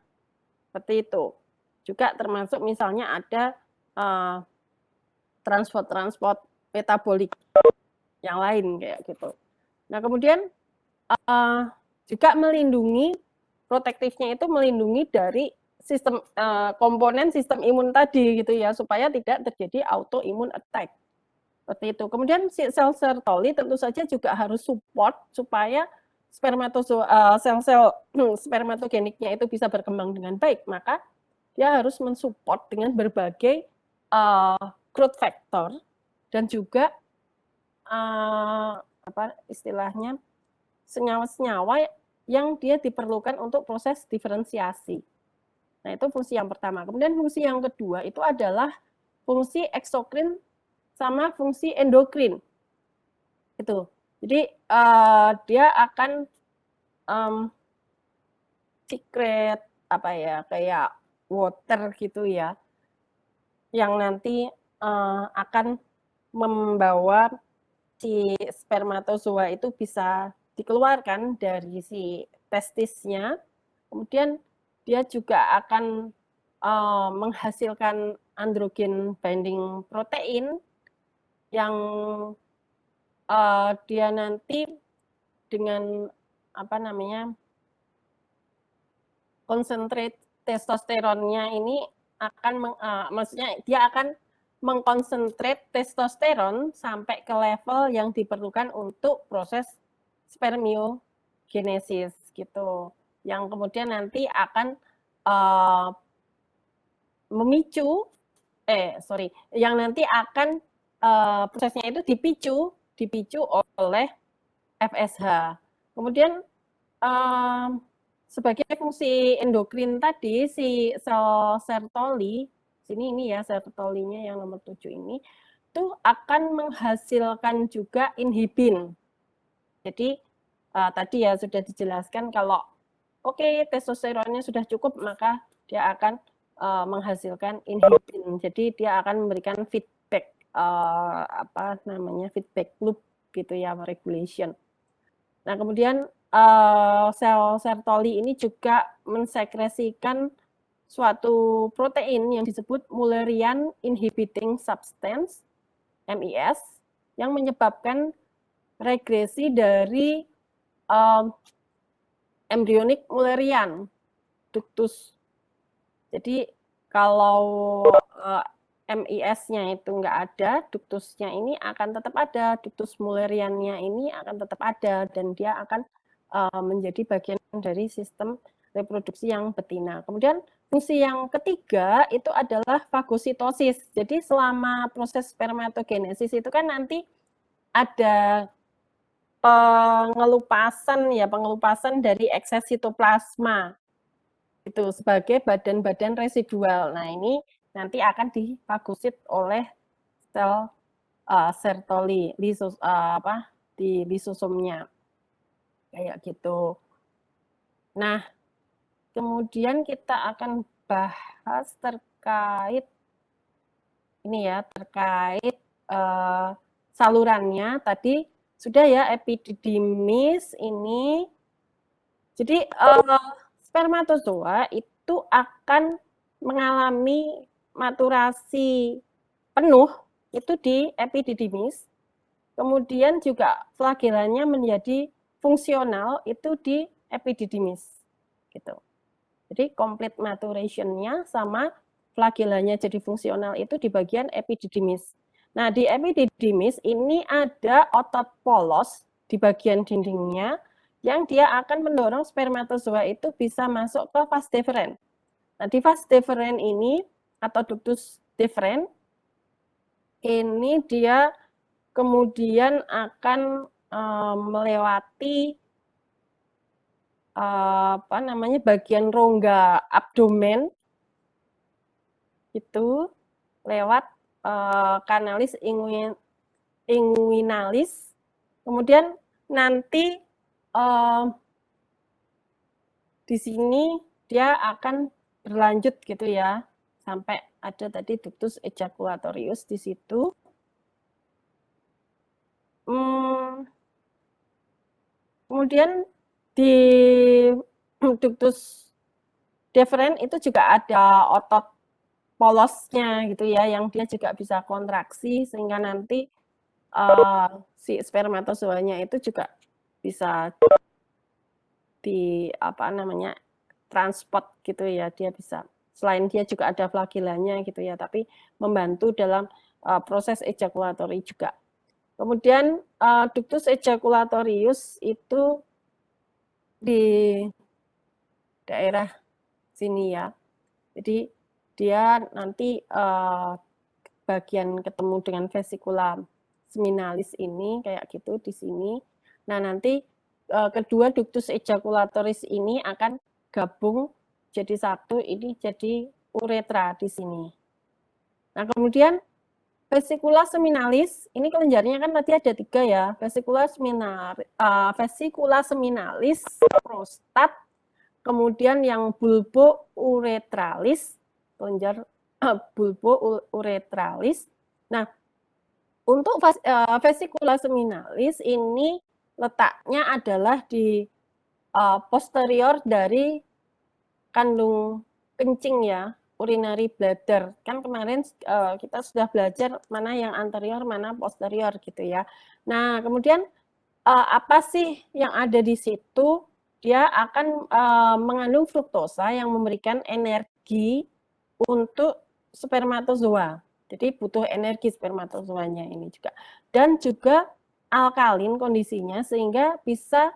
seperti itu. Juga termasuk misalnya ada transport metabolik yang lain kayak gitu. Nah kemudian juga melindungi, protektifnya itu melindungi dari sistem komponen sistem imun tadi gitu ya, supaya tidak terjadi autoimmune attack. Seperti itu. Kemudian sel Sertoli tentu saja juga harus support supaya sel-sel spermatogeniknya itu bisa berkembang dengan baik. Maka dia harus mensupport dengan berbagai growth factor dan juga apa istilahnya senyawa-senyawa yang dia diperlukan untuk proses diferensiasi. Nah, itu fungsi yang pertama. Kemudian fungsi yang kedua itu adalah fungsi eksokrin sama fungsi endokrin. Itu. Jadi dia akan secret apa ya, kayak water gitu ya. Yang nanti akan membawa si spermatozoa itu bisa dikeluarkan dari si testisnya. Kemudian dia juga akan menghasilkan androgen binding protein yang dia nanti dengan apa namanya konsentrat testosteronnya ini akan maksudnya dia akan mengkonsentrat testosteron sampai ke level yang diperlukan untuk proses spermiogenesis gitu, yang kemudian nanti akan yang nanti akan prosesnya itu dipicu oleh FSH. Kemudian sebagai fungsi endokrin tadi si sel Sertoli, sini ini ya Sertolinya yang nomor 7 ini, itu akan menghasilkan juga inhibin. Jadi tadi ya sudah dijelaskan kalau oke, testosteronnya sudah cukup, maka dia akan menghasilkan inhibin. Jadi dia akan memberikan feedback feedback loop gitu ya, regulation. Nah, kemudian sel Sertoli ini juga mensekresikan suatu protein yang disebut Mullerian Inhibiting Substance (MIS) yang menyebabkan regresi dari embryonic Mullerian ductus. Jadi kalau MIS-nya itu nggak ada, ductusnya ini akan tetap ada, ductus Mullerian-nya ini akan tetap ada, dan dia akan menjadi bagian dari sistem reproduksi yang betina. Kemudian fungsi yang ketiga itu adalah fagositosis. Jadi selama proses spermatogenesis itu kan nanti ada pengelupasan dari ekses sitoplasma itu sebagai badan-badan residual. Nah, ini nanti akan difagosit oleh sel Sertoli di lisosomnya kayak gitu. Nah, kemudian kita akan bahas terkait salurannya tadi sudah ya, epididymis ini. Jadi spermatozoa itu akan mengalami maturasi penuh itu di epididymis, kemudian juga flagelanya menjadi fungsional itu di epididymis gitu. Jadi complete maturation-nya sama flagelanya jadi fungsional itu di bagian epididymis. Nah, di epididymis ini ada otot polos di bagian dindingnya yang dia akan mendorong spermatozoa itu bisa masuk ke vas deferens. Nah, di vas deferens ini atau ductus deferens ini dia kemudian akan melewati bagian rongga abdomen itu lewat kanalis inguinalis, kemudian nanti di sini dia akan berlanjut gitu ya sampai ada tadi ductus ejaculatorius di situ. Kemudian di ductus deferens itu juga ada otot polosnya gitu ya, yang dia juga bisa kontraksi sehingga nanti si spermatozoanya itu juga bisa transport gitu ya, dia bisa selain dia juga ada flagelanya gitu ya, tapi membantu dalam proses ejakulatori juga. Kemudian ductus ejaculatorius itu di daerah sini ya. Jadi dia nanti bagian ketemu dengan vesicula seminalis ini kayak gitu di sini. Nah, nanti kedua ductus ejaculatoris ini akan gabung jadi satu, ini jadi uretra di sini. Nah, kemudian vesicula seminalis, ini kelenjarnya kan tadi ada 3 ya, vesicula seminalis, prostat, kemudian yang bulbo-uretralis, kelenjar bulbo-uretralis. Nah, untuk vesicula seminalis ini letaknya adalah di posterior dari kandung kencing ya, urinary bladder. Kan kemarin kita sudah belajar mana yang anterior, mana posterior gitu ya. Nah, kemudian apa sih yang ada di situ? Dia akan mengandung fruktosa yang memberikan energi untuk spermatozoa. Jadi butuh energi spermatozoanya ini juga. Dan juga alkalin kondisinya sehingga bisa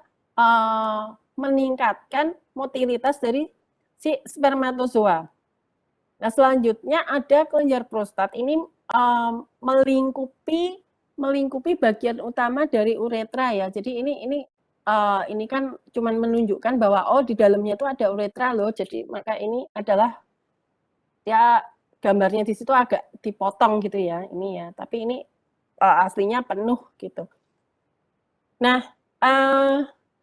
meningkatkan motilitas dari si spermatozoa. Nah, selanjutnya ada kelenjar prostat. Ini melingkupi bagian utama dari uretra ya. Jadi ini kan cuman menunjukkan bahwa oh di dalamnya itu ada uretra loh. Jadi maka ini adalah ya gambarnya di situ agak dipotong gitu ya. Ini ya. Tapi ini aslinya penuh gitu. Nah,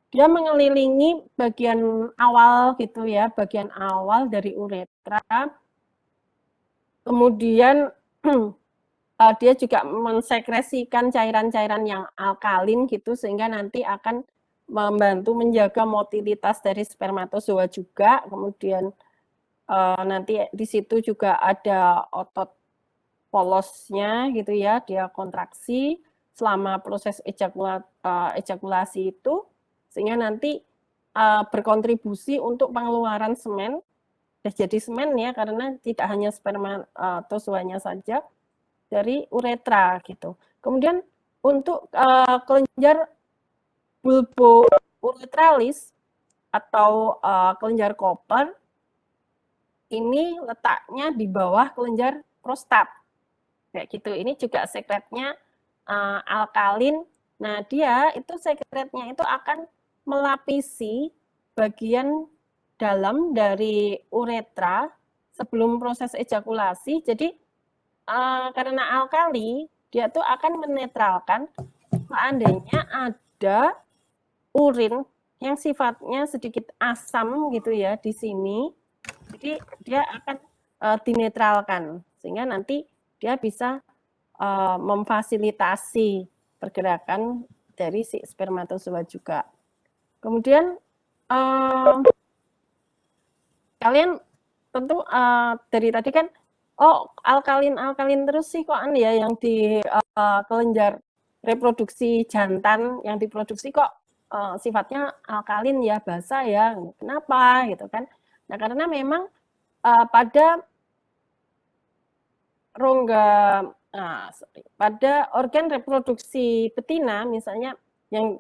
dia mengelilingi bagian awal gitu ya, bagian awal dari uretra. Kemudian dia juga mensekresikan cairan-cairan yang alkalin gitu sehingga nanti akan membantu menjaga motilitas dari spermatozoa juga. Kemudian nanti di situ juga ada otot polosnya gitu ya, dia kontraksi selama proses ejakulasi itu sehingga nanti berkontribusi untuk pengeluaran semen. Jadi semen ya karena tidak hanya spermatozoanya saja dari uretra gitu. Kemudian untuk kelenjar bulbouretralis atau kelenjar koper ini letaknya di bawah kelenjar prostat kayak gitu. Ini juga sekretnya alkalin. Nah dia itu sekretnya itu akan melapisi bagian dalam dari uretra sebelum proses ejakulasi. Jadi karena alkali, dia tuh akan menetralkan seandainya ada urin yang sifatnya sedikit asam gitu ya di sini. Jadi dia akan dinetralkan sehingga nanti dia bisa memfasilitasi pergerakan dari si spermatozoa juga. Kemudian kalian tentu dari tadi kan oh alkalin terus sih kok ya yang di kelenjar reproduksi jantan yang diproduksi kok sifatnya alkalin ya basah ya kenapa gitu kan. Nah karena memang pada pada organ reproduksi betina misalnya yang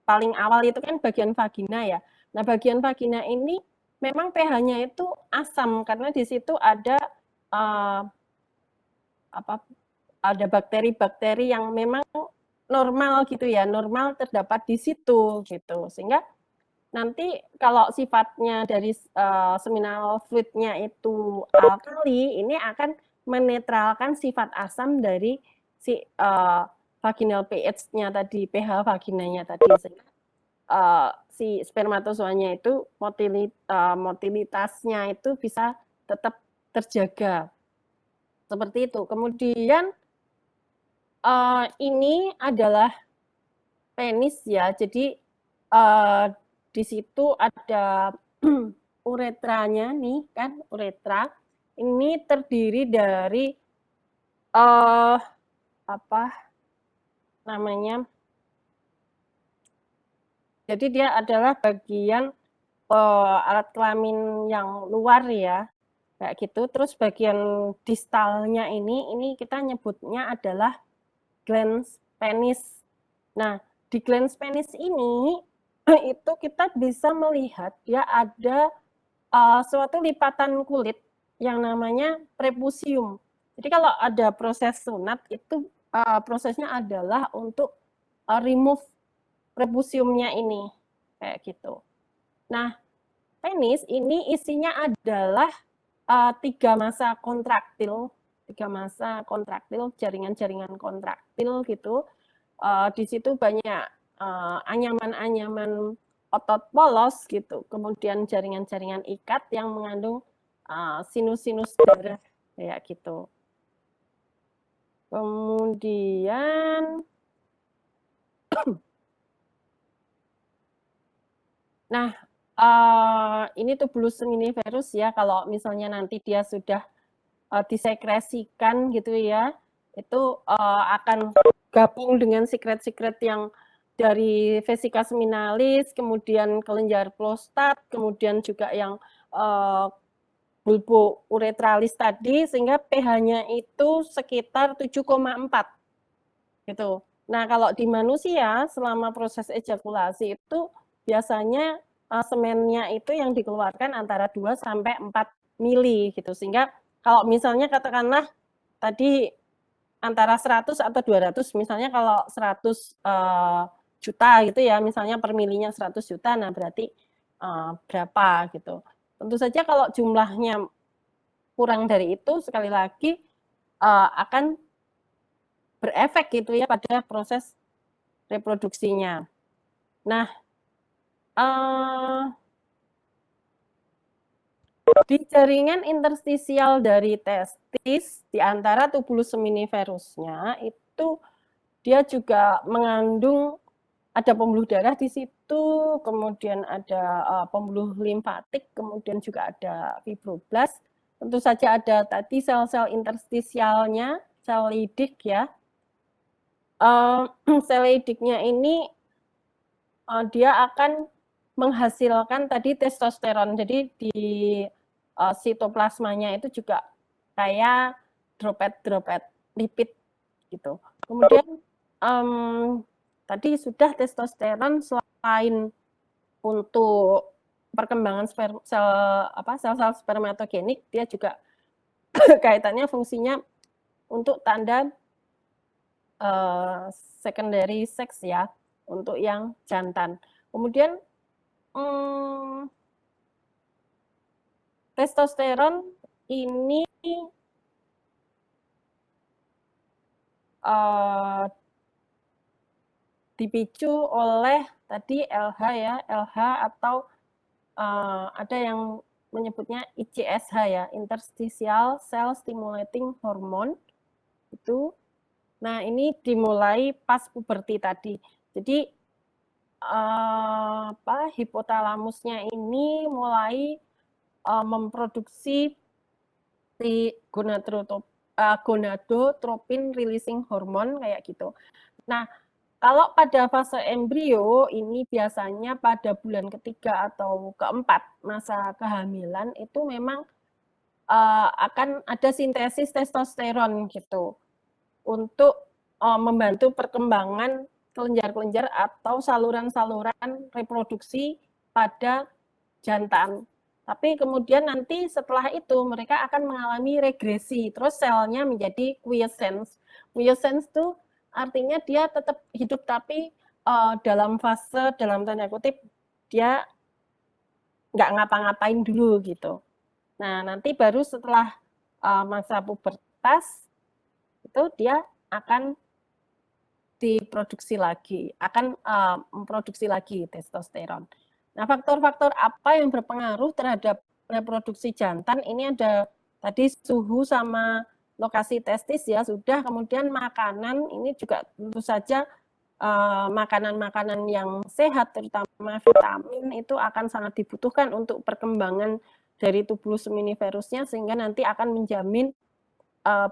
paling awal itu kan bagian vagina ya. Nah bagian vagina ini memang pH-nya itu asam karena di situ ada ada bakteri-bakteri yang memang normal gitu ya, normal terdapat di situ gitu. Sehingga nanti kalau sifatnya dari seminal fluidnya itu alkali, ini akan menetralkan sifat asam dari si vaginal pH-nya tadi, pH vaginanya tadi. Sehingga si spermatozoanya itu motilitasnya itu bisa tetap terjaga seperti itu. Kemudian ini adalah penis ya, jadi di situ ada uretranya nih kan, uretra ini terdiri dari apa namanya? Jadi dia adalah bagian alat kelamin yang luar ya, kayak gitu. Terus bagian distalnya ini kita nyebutnya adalah glans penis. Nah, di glans penis ini itu kita bisa melihat dia ada suatu lipatan kulit yang namanya prepusium. Jadi kalau ada proses sunat itu prosesnya adalah untuk remove prepusiumnya ini kayak gitu. Nah, penis ini isinya adalah 3 masa kontraktil, jaringan-jaringan kontraktil gitu. Di situ banyak anyaman-anyaman otot polos gitu. Kemudian jaringan-jaringan ikat yang mengandung sinus-sinus darah kayak gitu. Kemudian nah, ini tubulus seminiferus ya, kalau misalnya nanti dia sudah disekresikan gitu ya, itu akan gabung dengan sekret-sekret yang dari vesika seminalis, kemudian kelenjar prostat, kemudian juga yang bulbouretralis tadi, sehingga pH-nya itu sekitar 7,4 gitu. Nah, kalau di manusia selama proses ejakulasi itu biasanya semennya itu yang dikeluarkan antara 2 sampai 4 mili gitu. Sehingga Kalau misalnya katakanlah tadi antara 100 atau 200, misalnya kalau 100 juta gitu ya, misalnya per milinya 100 juta, nah berarti berapa gitu. Tentu saja kalau jumlahnya kurang dari itu, sekali lagi akan berefek gitu ya pada proses reproduksinya. Nah, di jaringan interstisial dari testis di antara tubulus seminiferusnya itu dia juga mengandung ada pembuluh darah di situ, kemudian ada pembuluh limfatik, kemudian juga ada fibroblast. Tentu saja ada tadi sel-sel interstisialnya, sel lidik ya. Sel lidiknya ini dia akan menghasilkan tadi testosteron. Jadi di sitoplasmanya itu juga kayak droplet-droplet lipid gitu. Kemudian tadi sudah testosteron selain untuk perkembangan sel-sel spermatogenik, dia juga kaitannya fungsinya untuk tanda secondary sex ya, untuk yang jantan. Kemudian testosteron ini dipicu oleh tadi LH ya, LH atau ada yang menyebutnya ICSH ya, interstitial cell stimulating hormone itu. Nah, ini dimulai pas puberti tadi. Jadi hipotalamusnya ini mulai memproduksi si gonadotropin releasing hormone kayak gitu. Nah, kalau pada fase embrio ini biasanya pada bulan ketiga atau keempat masa kehamilan itu memang akan ada sintesis testosteron gitu untuk membantu perkembangan kelenjar-kelenjar atau saluran-saluran reproduksi pada jantan. Tapi kemudian nanti setelah itu mereka akan mengalami regresi, terus selnya menjadi quiescence. Quiescence itu artinya dia tetap hidup tapi dalam fase, dalam tanda kutip, dia nggak ngapa-ngapain dulu gitu. Nah, nanti baru setelah masa pubertas, itu dia akan diproduksi lagi, akan memproduksi lagi testosteron. Nah, faktor-faktor apa yang berpengaruh terhadap reproduksi jantan ini ada tadi suhu sama lokasi testis ya sudah, kemudian makanan ini juga tentu saja makanan-makanan yang sehat terutama vitamin itu akan sangat dibutuhkan untuk perkembangan dari tubulus seminiferusnya sehingga nanti akan menjamin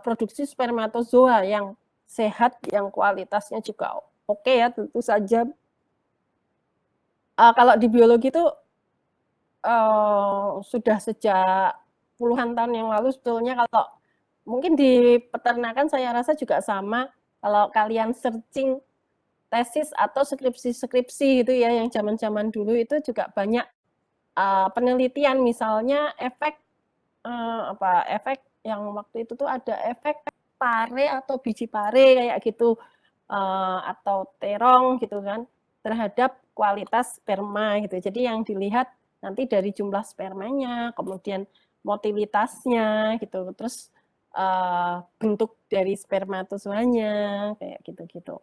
produksi spermatozoa yang sehat, yang kualitasnya juga oke ya, tentu saja. Kalau di biologi itu sudah sejak puluhan tahun yang lalu sebetulnya, kalau mungkin di peternakan saya rasa juga sama, kalau kalian searching tesis atau skripsi-skripsi itu ya yang zaman-zaman dulu itu juga banyak penelitian, misalnya efek efek yang waktu itu tuh ada efek pare atau biji pare kayak gitu atau terong gitu kan terhadap kualitas sperma gitu. Jadi yang dilihat nanti dari jumlah spermanya, kemudian motilitasnya gitu, terus bentuk dari spermatozoanya kayak gitu-gitu.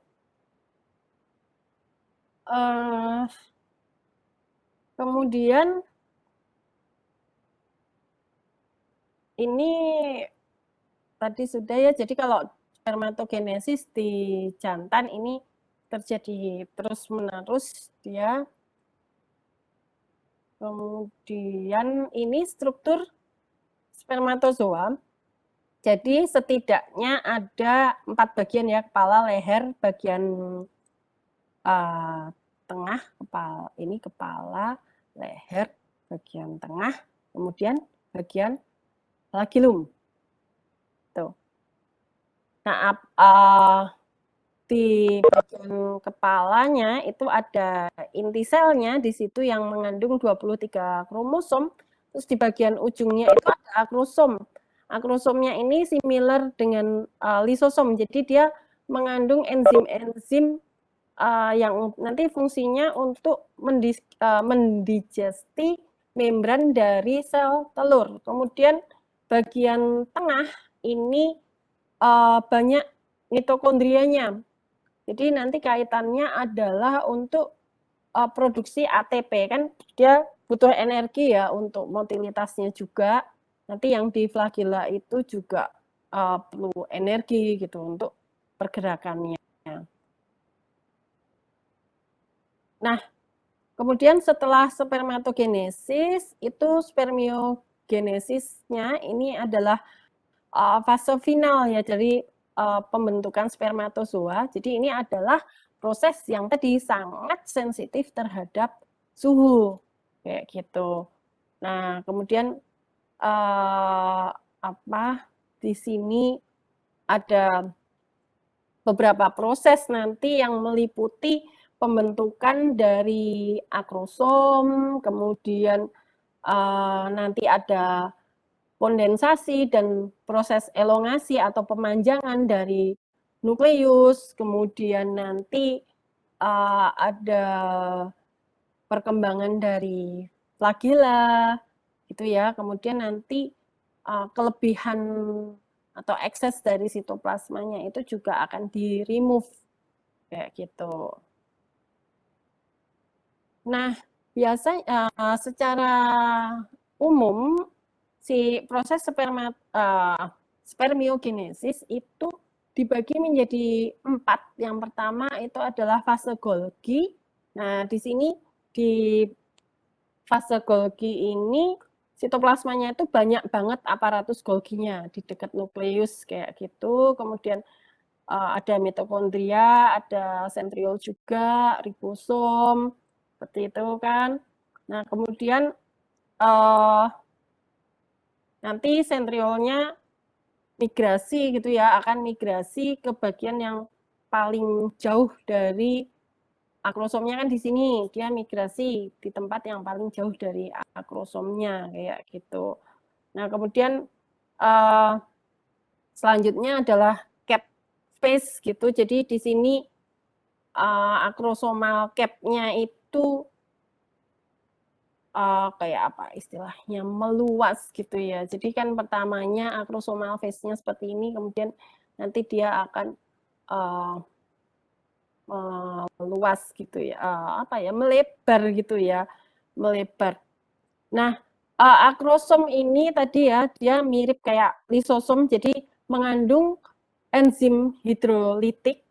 Kemudian ini tadi sudah ya, jadi kalau spermatogenesis di jantan ini terjadi terus-menerus dia. Kemudian ini struktur spermatozoa. Jadi setidaknya ada 4 bagian ya, kepala, leher, bagian tengah, kepala, leher, bagian tengah, kemudian bagian flagellum. Tuh. Nah, di bagian kepalanya itu ada inti selnya di situ yang mengandung 23 kromosom, terus di bagian ujungnya itu ada akrosom. akrosomnya ini similar dengan lisosom. Jadi dia mengandung enzim-enzim yang nanti fungsinya untuk mendigesti membran dari sel telur. Kemudian bagian tengah ini banyak mitokondrianya. Jadi nanti kaitannya adalah untuk produksi ATP, kan dia butuh energi ya untuk motilitasnya juga. Nanti yang di flagella itu juga perlu energi gitu untuk pergerakannya. Nah, kemudian setelah spermatogenesis, itu spermiogenesisnya ini adalah fase final ya dari pembentukan spermatozoa. Jadi ini adalah proses yang tadi sangat sensitif terhadap suhu, kayak gitu. Nah, kemudian di sini ada beberapa proses nanti yang meliputi pembentukan dari akrosom, kemudian nanti ada kondensasi dan proses elongasi atau pemanjangan dari nukleus, kemudian nanti ada perkembangan dari flagella, gitu ya. Kemudian nanti kelebihan atau ekses dari sitoplasmanya itu juga akan di-remove, kayak gitu. Nah, biasanya secara umum si proses spermiogenesis itu dibagi menjadi 4. Yang pertama itu adalah fase Golgi. Nah, di sini di fase Golgi ini sitoplasmanya itu banyak banget aparatus Golginya di dekat nukleus kayak gitu. Kemudian ada mitokondria, ada sentriol juga, ribosom, seperti itu kan. Nah, kemudian nanti sentriolnya migrasi gitu ya, akan migrasi ke bagian yang paling jauh dari akrosomnya kan di sini, dia migrasi di tempat yang paling jauh dari akrosomnya kayak gitu. Nah, kemudian selanjutnya adalah cap phase gitu. Jadi di sini akrosomal cap-nya itu kayak apa istilahnya, meluas gitu ya. Jadi kan pertamanya akrosomal phase-nya seperti ini, kemudian nanti dia akan meluas gitu ya, melebar gitu ya, melebar. Nah, akrosom ini tadi ya, dia mirip kayak lisosom, jadi mengandung enzim hidrolitik,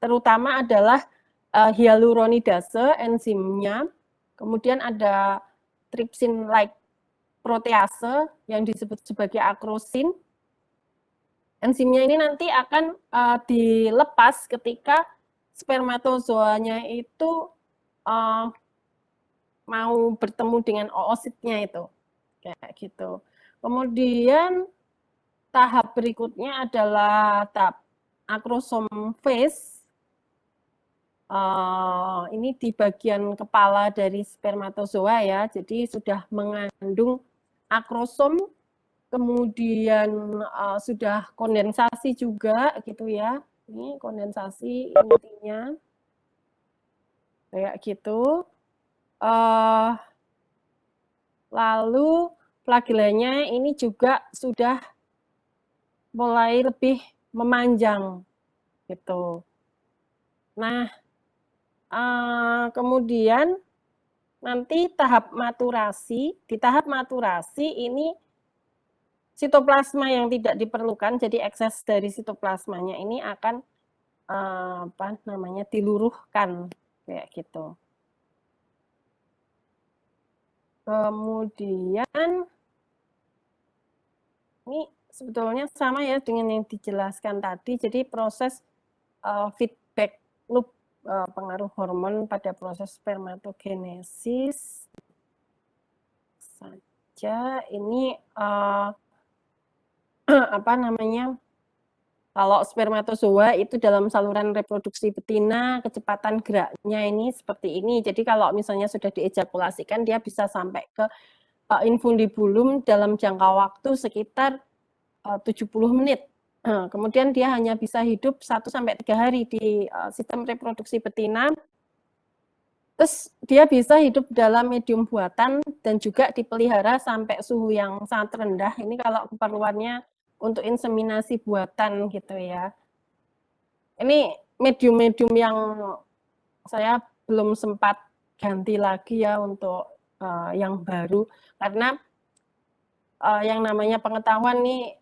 terutama adalah hyaluronidase enzimnya, kemudian ada trypsin-like protease yang disebut sebagai akrosin. Enzimnya ini nanti akan dilepas ketika spermatozoanya itu mau bertemu dengan oositnya itu, kayak gitu. Kemudian tahap berikutnya adalah tahap akrosom phase. Ini di bagian kepala dari spermatozoa ya, jadi sudah mengandung akrosom, kemudian sudah kondensasi juga gitu ya. Ini kondensasi intinya kayak gitu. Lalu flagellanya ini juga sudah mulai lebih memanjang gitu. Nah, kemudian nanti tahap maturasi, di tahap maturasi ini sitoplasma yang tidak diperlukan, jadi ekses dari sitoplasmanya ini akan diluruhkan kayak gitu. Kemudian ini sebetulnya sama ya dengan yang dijelaskan tadi, jadi proses feedback loop pengaruh hormon pada proses spermatogenesis saja. Ini kalau spermatozoa itu dalam saluran reproduksi betina, kecepatan geraknya ini seperti ini. Jadi kalau misalnya sudah diejakulasikan, dia bisa sampai ke infundibulum dalam jangka waktu sekitar 70 menit. Kemudian dia hanya bisa hidup 1-3 hari di sistem reproduksi betina. Terus dia bisa hidup dalam medium buatan dan juga dipelihara sampai suhu yang sangat rendah. Ini kalau keperluannya untuk inseminasi buatan gitu ya. Ini medium-medium yang saya belum sempat ganti lagi ya untuk yang baru, karena yang namanya pengetahuan nih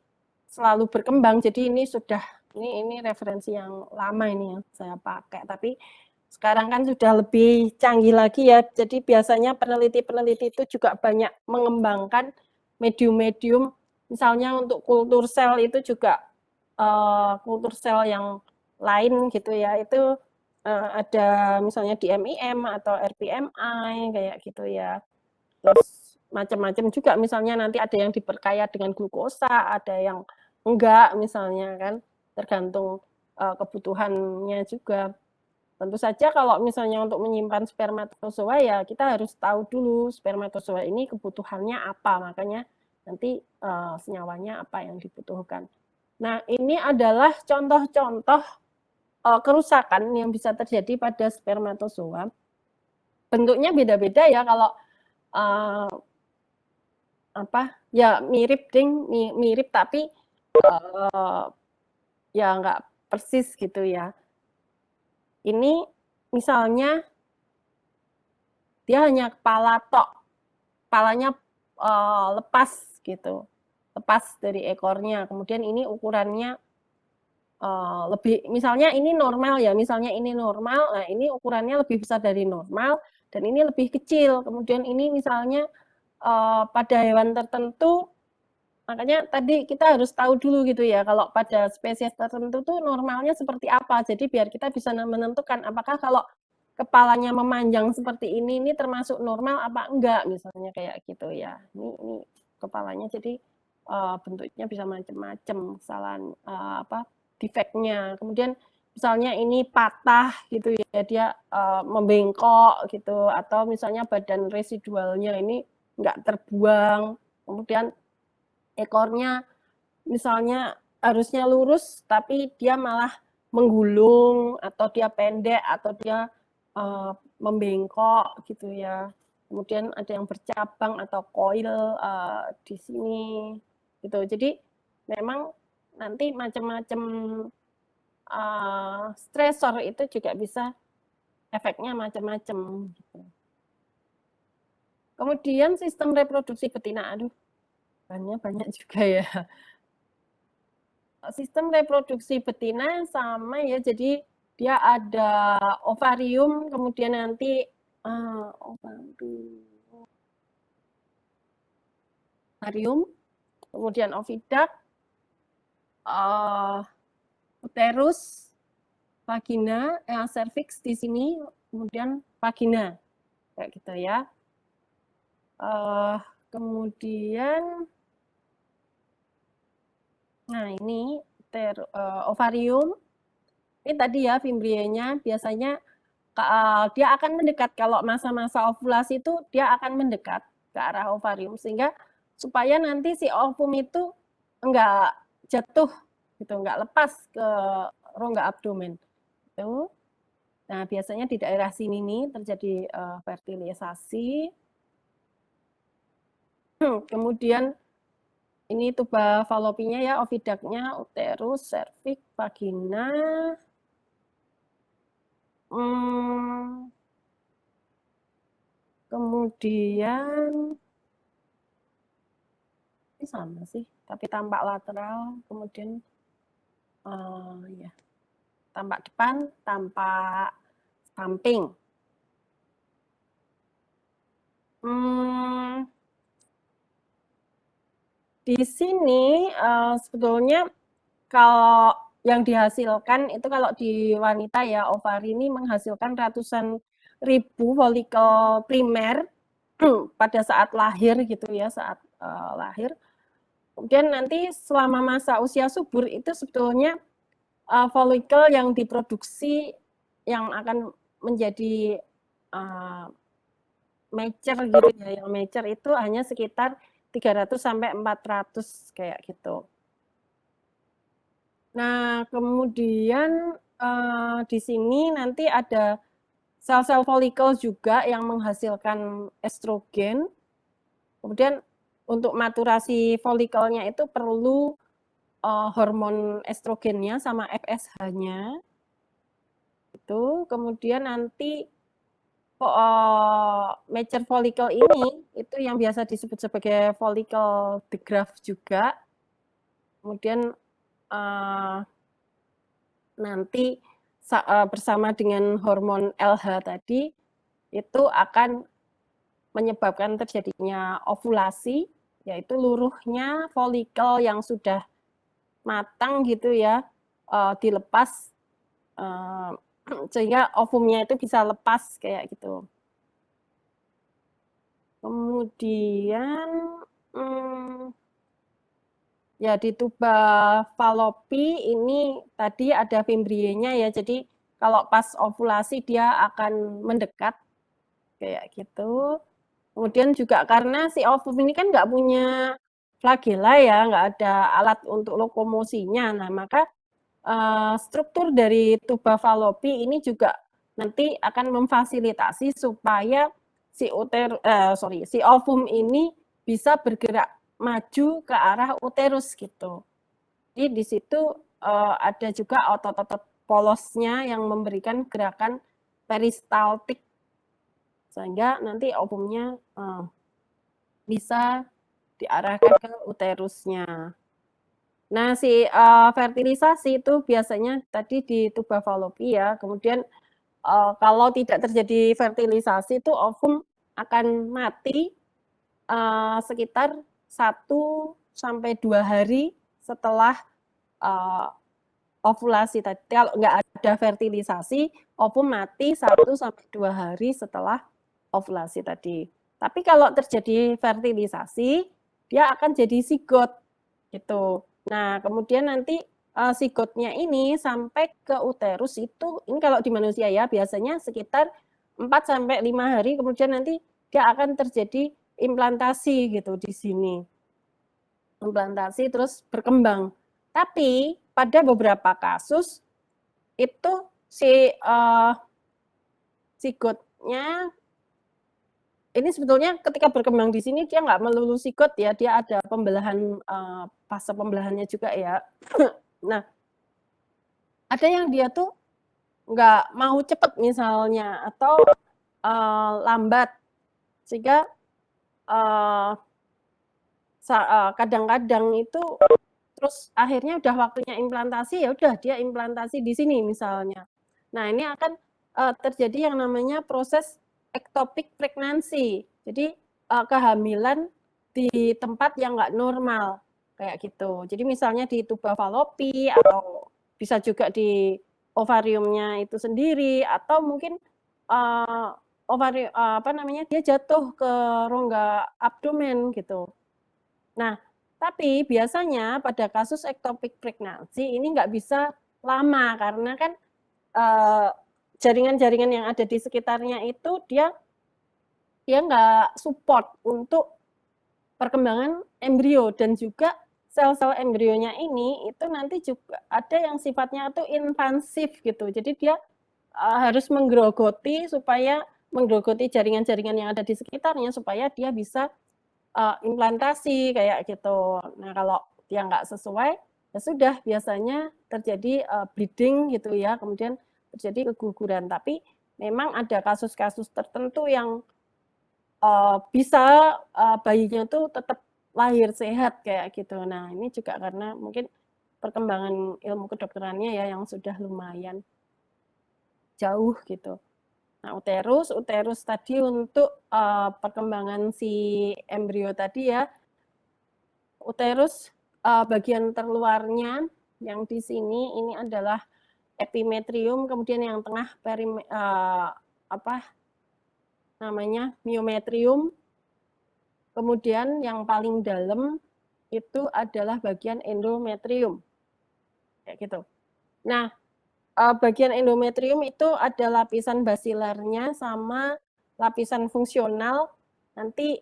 selalu berkembang. Jadi ini sudah ini referensi yang lama ini yang saya pakai, tapi sekarang kan sudah lebih canggih lagi ya. Jadi biasanya peneliti-peneliti itu juga banyak mengembangkan medium-medium, misalnya untuk kultur sel itu juga kultur sel yang lain gitu ya. Itu ada misalnya DMIM atau RPMI kayak gitu ya. Terus macam-macam juga, misalnya nanti ada yang diperkaya dengan glukosa, ada yang enggak misalnya kan, tergantung kebutuhannya juga. Tentu saja kalau misalnya untuk menyimpan spermatozoa ya kita harus tahu dulu spermatozoa ini kebutuhannya apa, makanya nanti senyawanya apa yang dibutuhkan. Nah, ini adalah contoh-contoh kerusakan yang bisa terjadi pada spermatozoa. Bentuknya beda-beda ya, kalau ya mirip mirip tapi ya nggak persis gitu ya. Ini misalnya dia hanya kepala tok, kepalanya lepas gitu, lepas dari ekornya. Kemudian ini ukurannya lebih, misalnya ini normal ya, misalnya ini normal, nah ini ukurannya lebih besar dari normal dan ini lebih kecil. Kemudian ini misalnya pada hewan tertentu, makanya tadi kita harus tahu dulu gitu ya, kalau pada spesies tertentu tuh normalnya seperti apa. Jadi biar kita bisa menentukan apakah kalau kepalanya memanjang seperti ini termasuk normal apa enggak, misalnya kayak gitu ya. Ini kepalanya jadi bentuknya bisa macam-macam, kesalahan defeknya. Kemudian misalnya ini patah gitu ya, dia membengkok gitu, atau misalnya badan residualnya ini enggak terbuang. Kemudian ekornya misalnya harusnya lurus tapi dia malah menggulung, atau dia pendek, atau dia membengkok gitu ya. Kemudian ada yang bercabang atau coil di sini gitu. Jadi memang nanti macam-macam stresor itu juga bisa efeknya macam-macam gitu. Kemudian sistem reproduksi betina, aduh banyak juga ya. Sistem reproduksi betina sama ya, jadi dia ada ovarium, kemudian nanti ovarium, kemudian oviduct, uterus, vagina, cervix di sini, kemudian vagina kayak gitu ya. Kemudian nah ini ovarium, ini tadi ya fimbrianya, biasanya dia akan mendekat, kalau masa-masa ovulasi itu dia akan mendekat ke arah ovarium, sehingga supaya nanti si ovum itu enggak jatuh gitu, enggak lepas ke rongga abdomen itu. Nah, biasanya di daerah sini nih terjadi fertilisasi. Kemudian ini tuba falopinya ya, oviductnya, uterus, cervix, vagina. Kemudian ini sama sih, tapi tampak lateral, kemudian ya tampak depan, tampak samping. Di sini sebetulnya kalau yang dihasilkan itu, kalau di wanita ya, ovari ini menghasilkan ratusan ribu folikel primer pada saat lahir gitu ya, saat lahir. Kemudian nanti selama masa usia subur itu sebetulnya folikel yang diproduksi yang akan menjadi mature gitu ya, yang mature itu hanya sekitar 300 sampai 400 kayak gitu. Nah, kemudian di sini nanti ada sel-sel folikel juga yang menghasilkan estrogen. Kemudian untuk maturasi folikelnya itu perlu hormon estrogennya sama FSH-nya. Itu kemudian nanti mature follicle ini itu yang biasa disebut sebagai follicle de Graaff juga. Kemudian nanti bersama dengan hormon LH tadi itu akan menyebabkan terjadinya ovulasi, yaitu luruhnya folikel yang sudah matang gitu ya, dilepas sehingga ovumnya itu bisa lepas kayak gitu. Kemudian ya di tuba Fallopi ini tadi ada fimbrienya ya, jadi kalau pas ovulasi dia akan mendekat kayak gitu. Kemudian juga karena si ovum ini kan nggak punya flagella ya, nggak ada alat untuk lokomosinya. Nah, maka struktur dari tuba Fallopi ini juga nanti akan memfasilitasi supaya si ovum ini bisa bergerak maju ke arah uterus gitu. Jadi di situ ada juga otot-otot polosnya yang memberikan gerakan peristaltik sehingga nanti ovumnya bisa diarahkan ke uterusnya. Nah, si fertilisasi itu biasanya tadi di tuba Fallopi ya. Kemudian kalau tidak terjadi fertilisasi itu ovum akan mati sekitar 1 sampai 2 hari setelah ovulasi tadi. Kalau nggak ada fertilisasi, ovum mati 1 sampai 2 hari setelah ovulasi tadi. Tapi kalau terjadi fertilisasi, dia akan jadi zigot gitu. Nah, kemudian nanti zigotnya ini sampai ke uterus itu, ini kalau di manusia ya, biasanya sekitar 4 sampai 5 hari, kemudian nanti dia akan terjadi implantasi gitu di sini. Implantasi terus berkembang. Tapi pada beberapa kasus itu si zigotnya ini sebetulnya ketika berkembang di sini dia nggak melulu zigot ya, dia ada pembelahan fase pembelahannya juga ya. Nah, ada yang dia tuh nggak mau cepet misalnya atau lambat sehingga kadang-kadang itu terus akhirnya udah waktunya implantasi ya udah dia implantasi di sini misalnya. Nah, ini akan terjadi yang namanya proses ectopic pregnancy. Jadi kehamilan di tempat yang nggak normal kayak gitu. Jadi misalnya di tuba Fallopi atau bisa juga di ovariumnya itu sendiri atau mungkin dia jatuh ke rongga abdomen gitu. Nah, tapi biasanya pada kasus ectopic pregnancy ini nggak bisa lama karena kan jaringan-jaringan yang ada di sekitarnya itu dia nggak support untuk perkembangan embrio dan juga sel-sel embrionya ini itu nanti juga ada yang sifatnya itu invasif gitu. Jadi dia harus menggerogoti jaringan-jaringan yang ada di sekitarnya supaya dia bisa implantasi kayak gitu. Nah, kalau dia nggak sesuai, ya sudah biasanya terjadi bleeding gitu ya, kemudian terjadi keguguran. Tapi memang ada kasus-kasus tertentu yang bisa bayinya tuh tetap lahir sehat kayak gitu. Nah, ini juga karena mungkin perkembangan ilmu kedokterannya ya yang sudah lumayan jauh gitu. Nah, uterus tadi untuk perkembangan si embrio tadi ya. Uterus bagian terluarnya yang di sini ini adalah epimetrium, kemudian yang tengah myometrium. Kemudian yang paling dalam itu adalah bagian endometrium. Kayak gitu. Nah, bagian endometrium itu ada lapisan basilarnya sama lapisan fungsional, nanti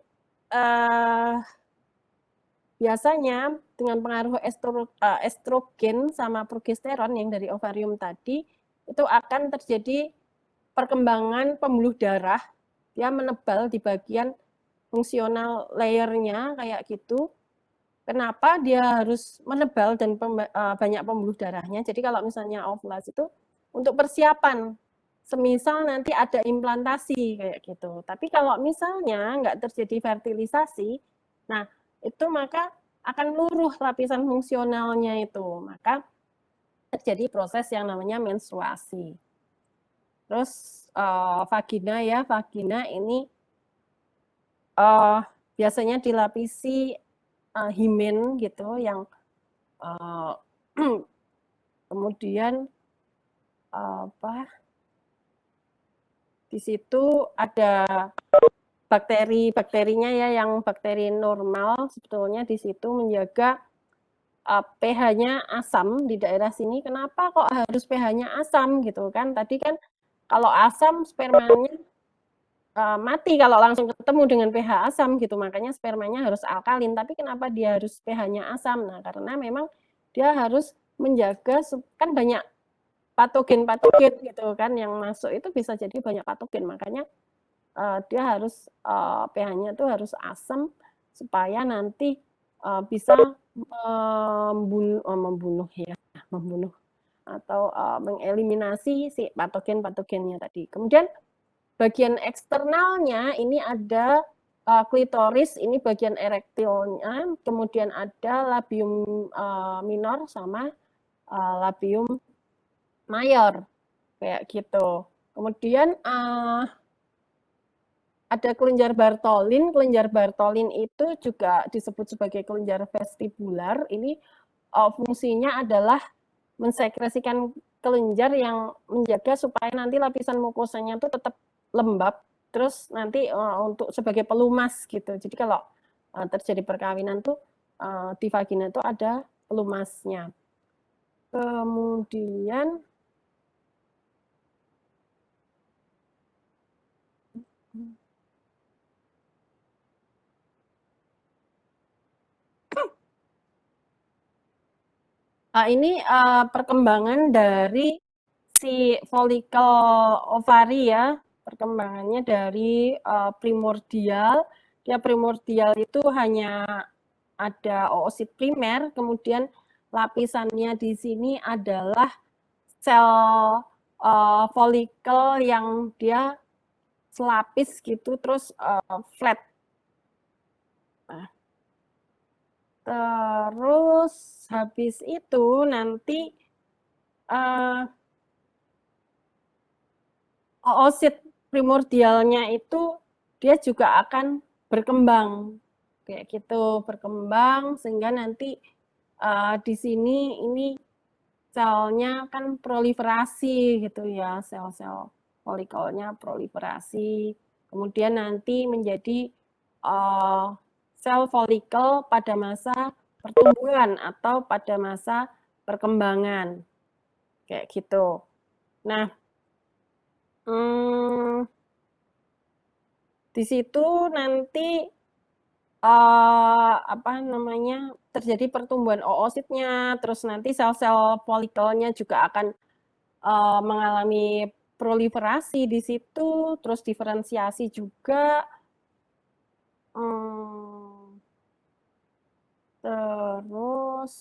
biasanya dengan pengaruh estrogen sama progesteron yang dari ovarium tadi, itu akan terjadi perkembangan pembuluh darah, dia menebal di bagian fungsional layernya kayak gitu. Kenapa dia harus menebal dan banyak pembuluh darahnya? Jadi kalau misalnya ovulasi itu untuk persiapan, semisal nanti ada implantasi kayak gitu. Tapi kalau misalnya nggak terjadi fertilisasi, nah itu maka akan luruh lapisan fungsionalnya itu. Maka terjadi proses yang namanya menstruasi. Terus vagina ya, vagina ini biasanya dilapisi himen gitu yang kemudian di situ ada bakterinya ya, yang bakteri normal sebetulnya di situ menjaga pH-nya asam di daerah sini. Kenapa kok harus pH-nya asam gitu kan? Tadi kan kalau asam spermanya mati kalau langsung ketemu dengan pH asam gitu, makanya spermanya harus alkalin. Tapi kenapa dia harus pH-nya asam? Nah, karena memang dia harus menjaga, kan banyak patogen gitu kan yang masuk, itu bisa jadi banyak patogen, makanya dia harus pH-nya tuh harus asam supaya nanti bisa membunuh atau mengeliminasi si patogen-patogennya tadi. Kemudian bagian eksternalnya ini ada klitoris, ini bagian erektilnya, kemudian ada labium minor sama labium mayor, kayak gitu. Kemudian ada kelenjar Bartholin. Kelenjar Bartholin itu juga disebut sebagai kelenjar vestibular. Ini fungsinya adalah mensekresikan kelenjar yang menjaga supaya nanti lapisan mukosanya itu tetap lembab, terus nanti untuk sebagai pelumas gitu. Jadi kalau terjadi perkawinan tuh di vagina itu ada pelumasnya. Kemudian ini perkembangan dari si folikel ovari ya, perkembangannya dari primordial. Dia primordial itu hanya ada oosit primer, kemudian lapisannya di sini adalah sel folikel yang dia selapis gitu, terus flat. Nah, terus habis itu nanti oosit primordialnya itu dia juga akan berkembang kayak gitu, berkembang sehingga nanti di sini ini selnya kan proliferasi gitu ya, sel-sel folikelnya proliferasi, kemudian nanti menjadi sel folikel pada masa pertumbuhan atau pada masa perkembangan kayak gitu. Nah, di situ nanti terjadi pertumbuhan oositnya, terus nanti sel-sel folikelnya juga akan mengalami proliferasi di situ, terus diferensiasi juga. Terus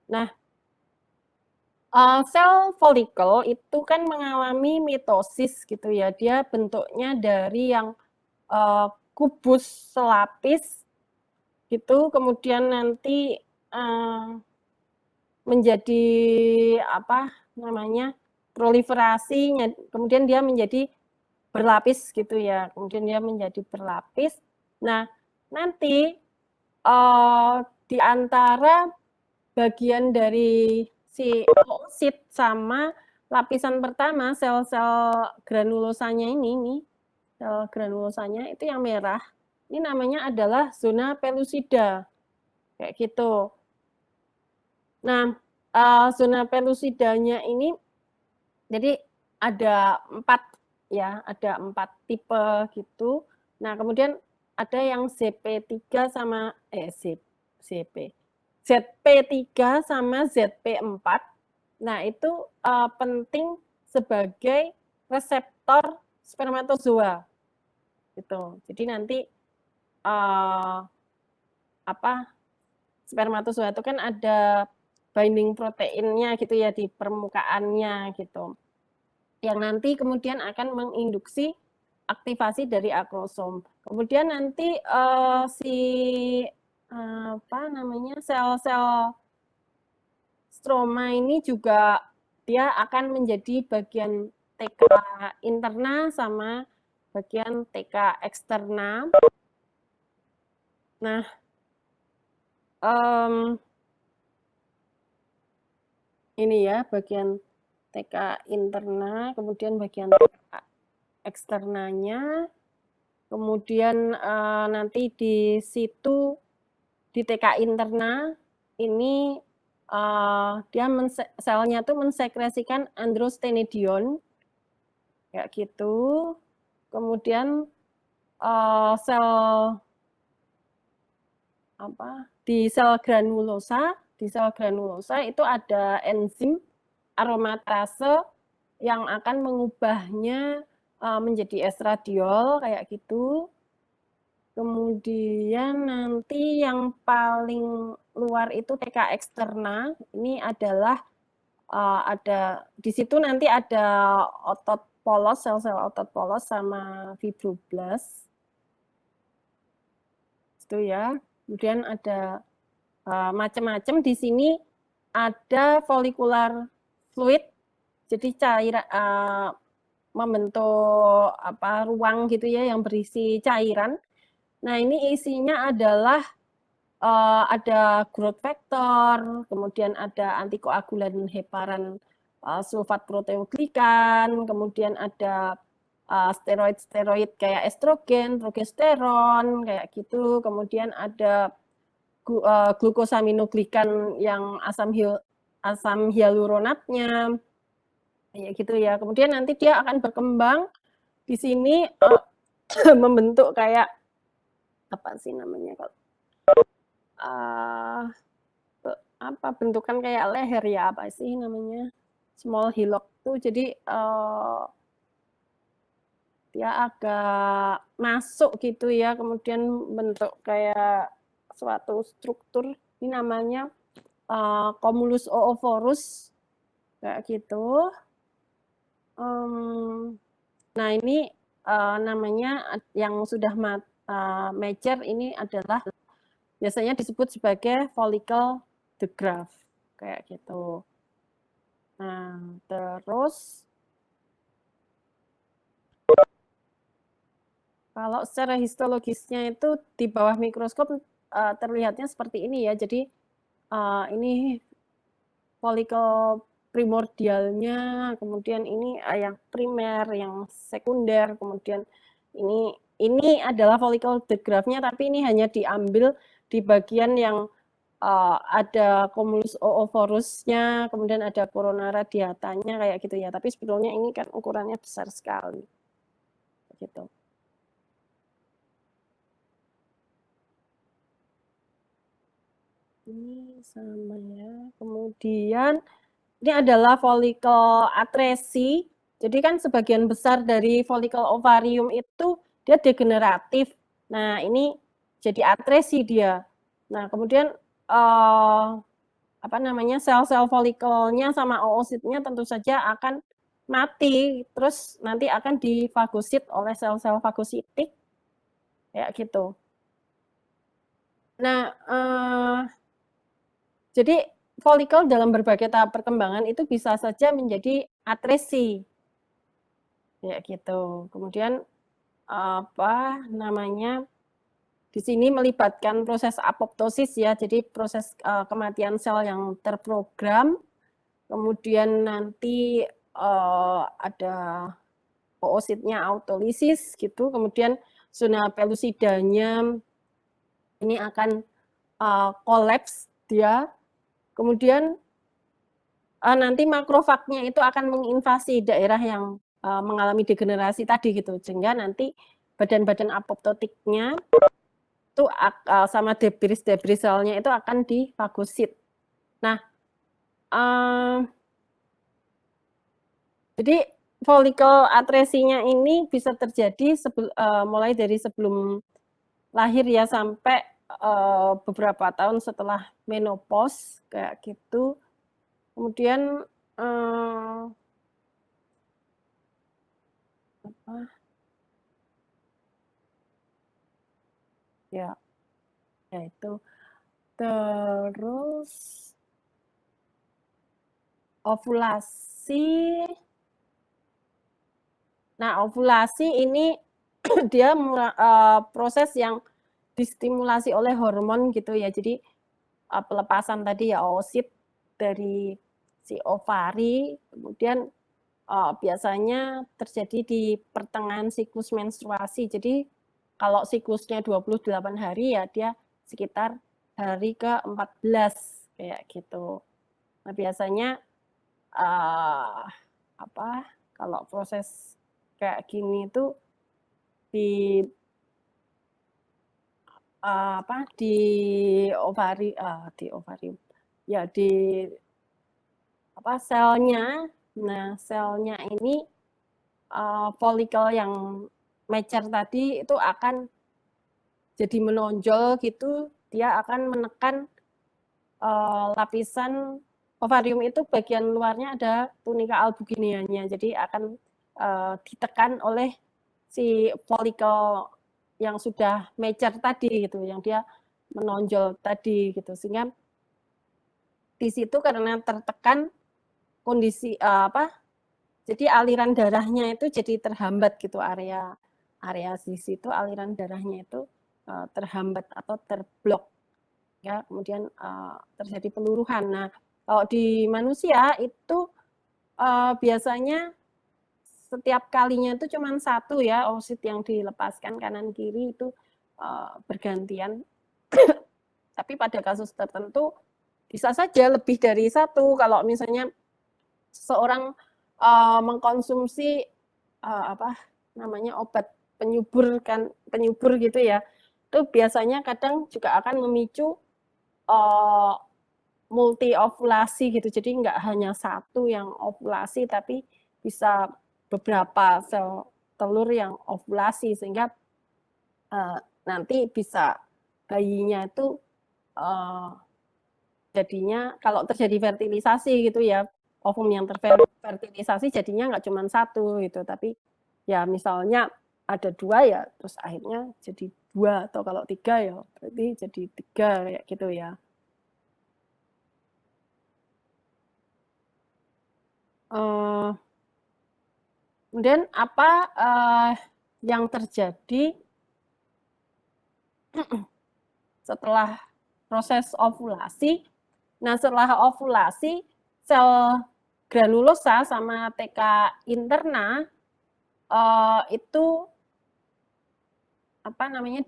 nah, sel folikel itu kan mengalami mitosis gitu ya. Dia bentuknya dari yang kubus selapis gitu, kemudian nanti menjadi proliferasi, kemudian dia menjadi berlapis gitu ya. Kemudian dia menjadi berlapis. Nah, nanti di antara bagian dari si oosit sama lapisan pertama, sel-sel granulosanya ini nih, sel granulosanya itu yang merah, ini namanya adalah zona pelusida, kayak gitu. Nah, zona pelusidanya ini jadi ada 4 ya, ada 4 tipe gitu. Nah, kemudian ada yang ZP3 sama ZP3 sama ZP4. Nah, itu penting sebagai reseptor spermatozoa. Gitu. Jadi nanti spermatozoa itu kan ada binding proteinnya gitu ya di permukaannya gitu. Yang nanti kemudian akan menginduksi aktivasi dari akrosom. Kemudian nanti sel-sel stroma ini juga dia akan menjadi bagian TK interna sama bagian TK eksterna. Nah, ini ya bagian TK interna, kemudian bagian TK eksternanya, kemudian nanti di situ di TK interna ini dia selnya tuh mensekresikan androstenedion kayak gitu. Kemudian sel di sel granulosa itu ada enzim aromatase yang akan mengubahnya menjadi estradiol kayak gitu. Kemudian nanti yang paling luar itu TK eksterna. Ini adalah ada di situ nanti ada otot polos, sel-sel otot polos sama fibroblast. Itu ya. Kemudian ada macam-macam di sini ada follicular fluid. Jadi cairan membentuk ruang gitu ya yang berisi cairan. Nah, ini isinya adalah ada growth factor, kemudian ada antikoagulan heparan sulfat proteoglikan, kemudian ada steroid kayak estrogen, progesteron kayak gitu, kemudian ada glukosaminoglikan yang asam hyaluronatnya kayak gitu ya. Kemudian nanti dia akan berkembang di sini membentuk kayak apa sih namanya kalau bentukan kayak leher ya, apa sih namanya, small hillock tuh. Jadi dia agak masuk gitu ya, kemudian bentuk kayak suatu struktur, ini namanya Cumulus oophorus kayak gitu. Nah, ini namanya yang sudah mature ini adalah biasanya disebut sebagai follicle de Graaff kayak gitu. Nah, terus kalau secara histologisnya itu di bawah mikroskop terlihatnya seperti ini ya. Jadi ini follicle primordialnya, kemudian ini yang primer, yang sekunder, kemudian ini adalah follicle de Graaff-nya, tapi ini hanya diambil di bagian yang ada Cumulus oophorus-nya, kemudian ada corona radiatanya kayak gitu ya. Tapi sebetulnya ini kan ukurannya besar sekali. Gitu. Ini sama ya. Kemudian ini adalah follicle atresi. Jadi kan sebagian besar dari follicle ovarium itu dia degeneratif. Nah, ini jadi atresi dia. Nah, kemudian sel-sel folikelnya sama oositnya tentu saja akan mati, terus nanti akan difagosit oleh sel-sel fagositik kayak gitu. Nah, jadi folikel dalam berbagai tahap perkembangan itu bisa saja menjadi atresi kayak gitu. Kemudian di sini melibatkan proses apoptosis ya, jadi proses kematian sel yang terprogram. Kemudian nanti ada oositnya autolisis gitu. Kemudian zona pelusidanya ini akan kolaps dia. Kemudian nanti makrofagnya itu akan menginvasi daerah yang mengalami degenerasi tadi gitu, sehingga nanti badan-badan apoptotiknya itu sama debris selnya itu akan difagosit. Nah, jadi folikel atresinya ini bisa terjadi mulai dari sebelum lahir ya sampai beberapa tahun setelah menopause kayak gitu. Kemudian ya itu terus ovulasi. Nah, ovulasi ini dia proses yang distimulasi oleh hormon gitu ya. Jadi pelepasan tadi ya oosit dari si ovari, kemudian biasanya terjadi di pertengahan siklus menstruasi. Jadi kalau siklusnya 28 hari ya dia sekitar hari ke-14 kayak gitu. Nah, biasanya kalau proses kayak gini itu di ovarium ya di selnya. Nah, selnya ini folikel yang mature tadi itu akan jadi menonjol gitu, dia akan menekan lapisan ovarium itu bagian luarnya ada tunika albuginianya, jadi akan ditekan oleh si folikel yang sudah mature tadi gitu, yang dia menonjol tadi gitu, sehingga di situ karena tertekan kondisi jadi aliran darahnya itu jadi terhambat gitu, area di situ aliran darahnya itu terhambat atau terblok ya, kemudian terjadi peluruhan. Nah, kalau di manusia itu biasanya setiap kalinya itu cuma satu ya oosit yang dilepaskan kanan kiri itu bergantian. Tapi pada kasus tertentu bisa saja lebih dari satu. Kalau misalnya seseorang mengkonsumsi obat penyubur gitu ya, itu biasanya kadang juga akan memicu multi ovulasi gitu. Jadi nggak hanya satu yang ovulasi, tapi bisa beberapa sel telur yang ovulasi, sehingga nanti bisa bayinya itu jadinya kalau terjadi fertilisasi gitu ya, ovum yang terfertilisasi jadinya nggak cuma satu gitu, tapi ya misalnya ada 2 ya, terus akhirnya jadi 2, atau kalau 3 ya berarti jadi 3 kayak gitu ya. Kemudian apa yang terjadi setelah proses ovulasi? Nah, setelah ovulasi, sel granulosa sama TK interna itu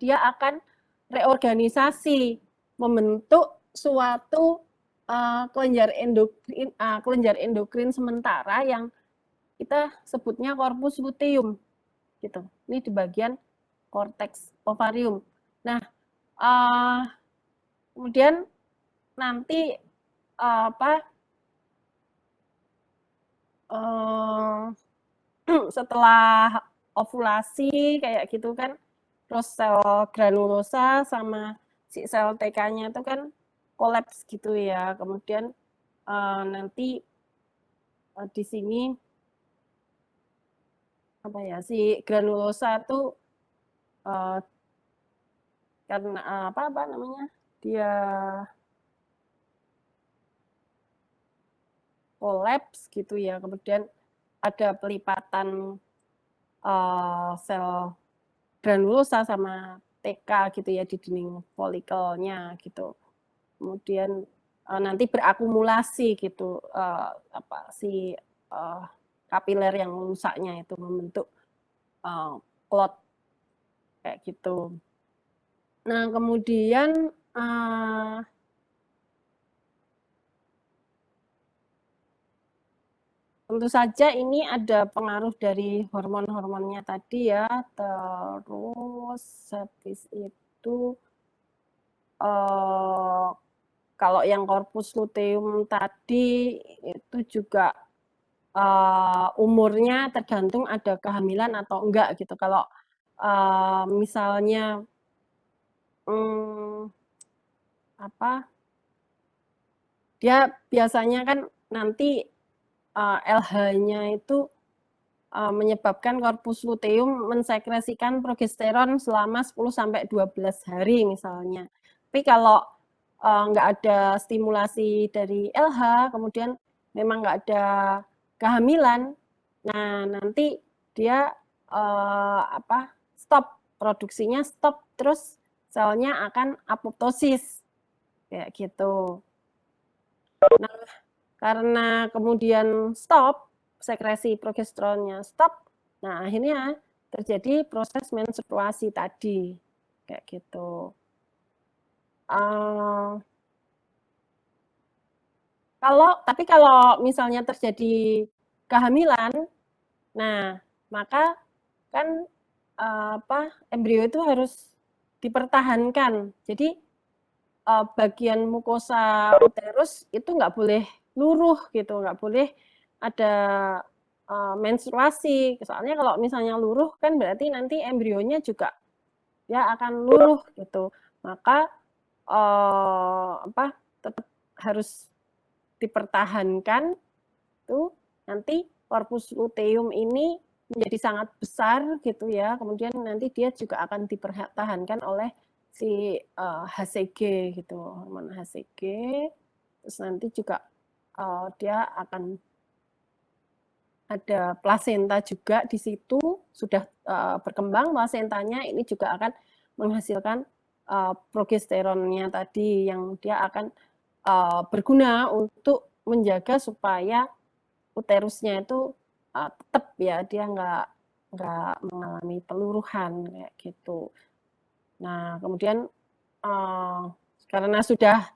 dia akan reorganisasi, membentuk suatu kelenjar endokrin sementara yang kita sebutnya corpus luteum gitu. Ini di bagian korteks ovarium. Nah, kemudian nanti setelah ovulasi kayak gitu kan, terus sel granulosa sama si sel TK-nya itu kan kolaps gitu ya. Kemudian nanti di sini si granulosa itu karena dia kolaps gitu ya, kemudian ada pelipatan sel granulosa sama TK gitu ya di dinding folikelnya gitu. Kemudian nanti berakumulasi gitu si kapiler yang rusaknya itu membentuk clot kayak gitu. Nah, kemudian tentu saja ini ada pengaruh dari hormon-hormonnya tadi ya. Terus habis itu kalau yang corpus luteum tadi itu juga umurnya tergantung ada kehamilan atau enggak gitu. Kalau misalnya dia biasanya kan nanti LH-nya itu menyebabkan corpus luteum mensekresikan progesteron selama 10-12 hari misalnya. Tapi kalau nggak ada stimulasi dari LH, kemudian memang nggak ada kehamilan, nah nanti dia stop, produksinya stop, terus selnya akan apoptosis, kayak gitu. Nah, karena kemudian stop, sekresi progesteronnya stop, nah akhirnya terjadi proses menstruasi tadi, kayak gitu. Tapi kalau misalnya terjadi kehamilan, nah maka kan embrio itu harus dipertahankan. Jadi bagian mukosa uterus itu nggak boleh luruh gitu, nggak boleh ada menstruasi. Soalnya kalau misalnya luruh kan berarti nanti embrionya juga ya akan luruh gitu. Maka tetap harus dipertahankan tuh nanti corpus luteum ini menjadi sangat besar gitu ya. Kemudian nanti dia juga akan dipertahankan oleh si HCG gitu, hormon HCG. Terus nanti juga dia akan ada plasenta juga di situ, sudah berkembang plasentanya, ini juga akan menghasilkan progesteronnya tadi yang dia akan berguna untuk menjaga supaya uterusnya itu tetap ya dia nggak mengalami peluruhan kayak gitu. Nah kemudian karena sudah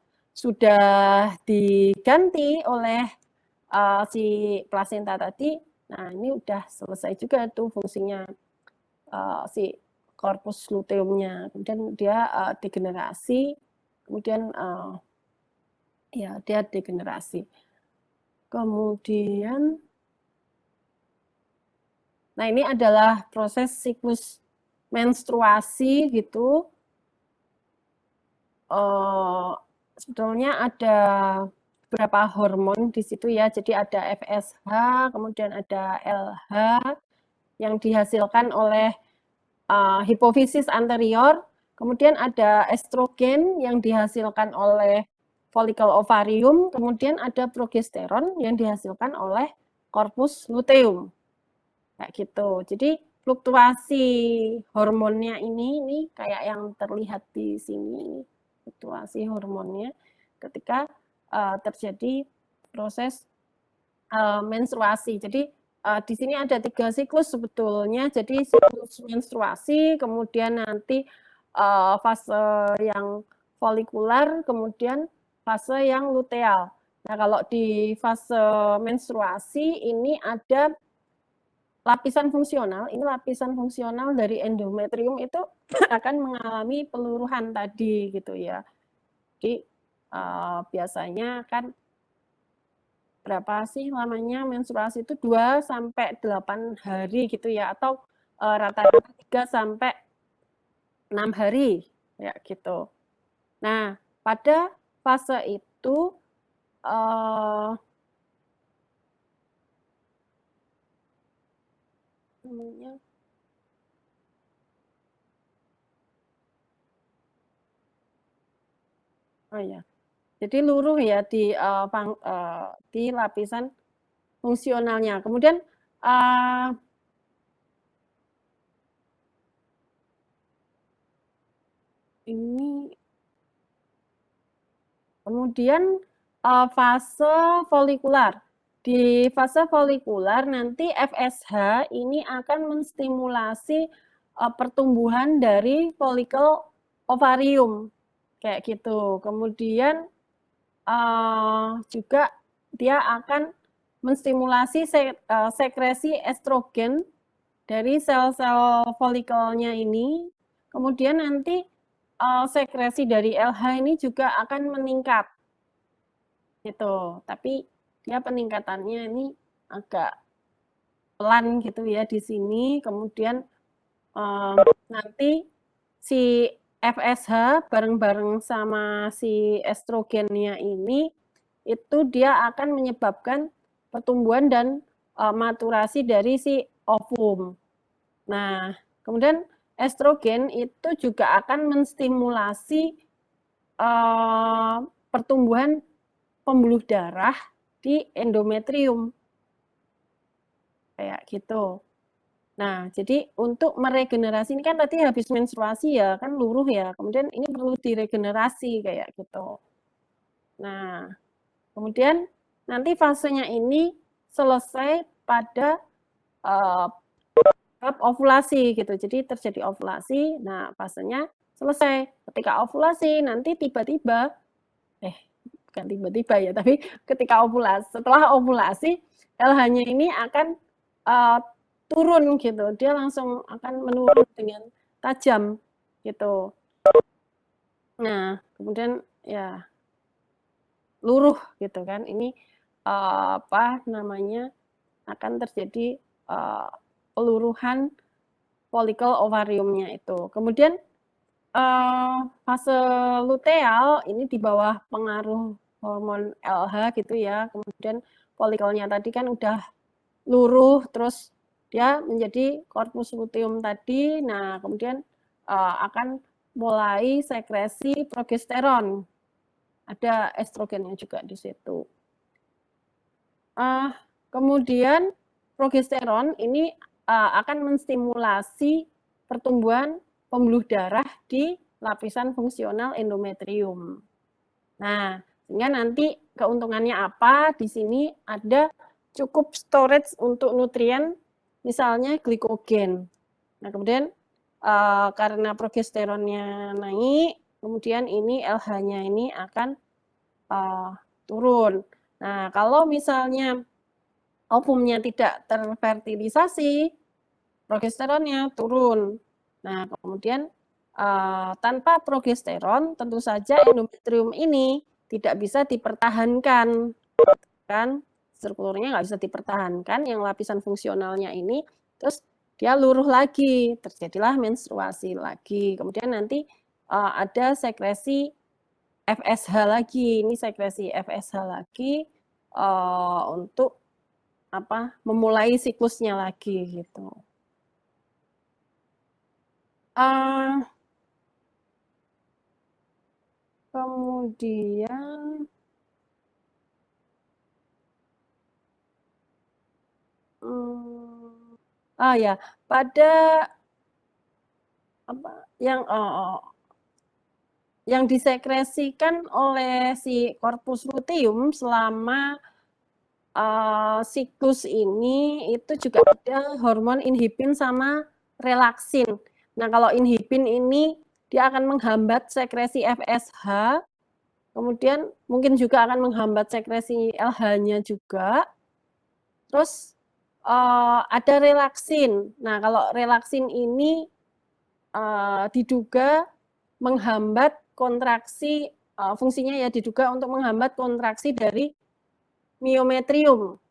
diganti oleh si plasenta tadi, nah ini udah selesai juga tuh fungsinya si corpus luteumnya. Kemudian dia degenerasi, kemudian ya dia degenerasi. Kemudian, nah ini adalah proses siklus menstruasi gitu. Sebetulnya ada beberapa hormon di situ ya. Jadi ada FSH, kemudian ada LH yang dihasilkan oleh hipofisis anterior, kemudian ada estrogen yang dihasilkan oleh folikel ovarium, kemudian ada progesteron yang dihasilkan oleh corpus luteum. Kayak gitu. Jadi fluktuasi hormonnya ini kayak yang terlihat di sini, fluktuasi hormonnya ketika terjadi proses menstruasi. Jadi di sini ada 3 siklus sebetulnya. Jadi siklus menstruasi, kemudian nanti fase yang folikular, kemudian fase yang luteal. Nah, kalau di fase menstruasi ini ada lapisan fungsional. Ini lapisan fungsional dari endometrium itu akan mengalami peluruhan tadi gitu ya. Jadi biasanya kan berapa sih lamanya menstruasi itu 2-8 hari gitu ya, atau rata-rata 3-6 hari ya gitu. Nah, pada fase itu jadi luruh ya di lapisan fungsionalnya. Kemudian kemudian fase folikular. Di fase folikular nanti FSH ini akan menstimulasi pertumbuhan dari folikel ovarium kayak gitu. Kemudian juga dia akan menstimulasi sekresi estrogen dari sel-sel folikelnya ini. Kemudian nanti sekresi dari LH ini juga akan meningkat. Gitu. Tapi dia peningkatannya ini agak pelan gitu ya di sini. Kemudian nanti si FSH bareng-bareng sama si estrogennya ini itu dia akan menyebabkan pertumbuhan dan maturasi dari si ovum. Nah, kemudian estrogen itu juga akan menstimulasi pertumbuhan pembuluh darah di endometrium. Kayak gitu. Nah, jadi untuk meregenerasi ini kan tadi habis menstruasi ya, kan luruh ya. Kemudian ini perlu diregenerasi kayak gitu. Nah, kemudian nanti fasenya ini selesai pada ovulasi gitu. Jadi terjadi ovulasi. Nah, fasenya selesai. Ketika ovulasi nanti tiba-tiba bukan tiba-tiba ya, tapi ketika ovulasi, setelah ovulasi LH-nya ini akan turun gitu, dia langsung akan menurun dengan tajam gitu. Nah, kemudian ya luruh gitu kan, ini apa namanya akan terjadi peluruhan folikel ovariumnya itu. Kemudian fase luteal ini di bawah pengaruh hormon LH gitu ya. Kemudian folikelnya tadi kan udah luruh, terus dia menjadi korpus luteum tadi. Nah, kemudian akan mulai sekresi progesteron. Ada estrogennya juga di situ. Kemudian progesteron ini akan menstimulasi pertumbuhan pembuluh darah di lapisan fungsional endometrium. Nah, sehingga nanti keuntungannya apa? Di sini ada cukup storage untuk nutrien, misalnya glikogen. Nah, kemudian karena progesteronnya naik, kemudian ini LH-nya ini akan turun. Nah, kalau misalnya ovumnya tidak terfertilisasi, progesteronnya turun. Nah, kemudian tanpa progesteron, tentu saja endometrium ini tidak bisa dipertahankan, kan? Strukturnya nggak bisa dipertahankan, yang lapisan fungsionalnya ini, terus dia luruh lagi, terjadilah menstruasi lagi. Kemudian nanti ada sekresi FSH lagi, ini sekresi FSH lagi untuk apa? Memulai siklusnya lagi gitu. Kemudian ya pada apa yang disekresikan oleh si korpus luteum selama siklus ini itu juga ada hormon inhibin sama relaksin. Nah, kalau inhibin ini dia akan menghambat sekresi FSH, kemudian mungkin juga akan menghambat sekresi LH-nya juga. Terus ada relaksin. Nah, kalau relaksin ini diduga menghambat kontraksi, fungsinya ya diduga untuk menghambat kontraksi dari miometrium,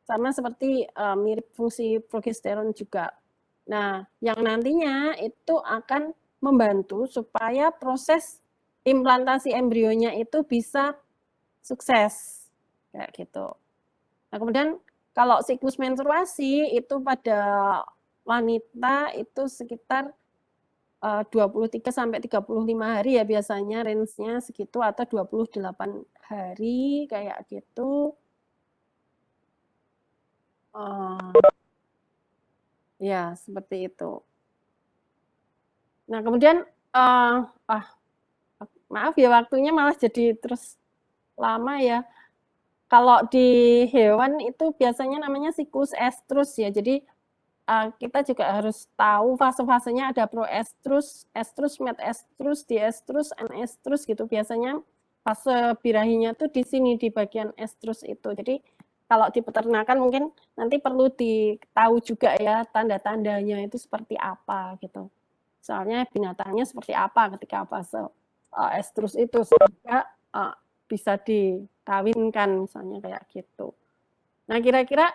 sama seperti mirip fungsi progesteron juga. Nah, yang nantinya itu akan membantu supaya proses implantasi embrionya itu bisa sukses, kayak gitu. Nah, kemudian kalau siklus menstruasi itu pada wanita itu sekitar 23 sampai 35 hari ya biasanya range-nya segitu, atau 28 hari kayak gitu. Ya, seperti itu. Nah, kemudian maaf ya waktunya malah jadi terus lama ya. Kalau di hewan itu biasanya namanya siklus estrus ya. Jadi kita juga harus tahu fase-fasenya, ada proestrus, estrus, metestrus, diestrus, anestrus gitu. Biasanya fase birahinya tuh di sini di bagian estrus itu. Jadi kalau di peternakan mungkin nanti perlu ditahu juga ya tanda-tandanya itu seperti apa gitu. Soalnya binatangnya seperti apa ketika fase estrus itu sehingga bisa dikawinkan misalnya kayak gitu. Nah kira-kira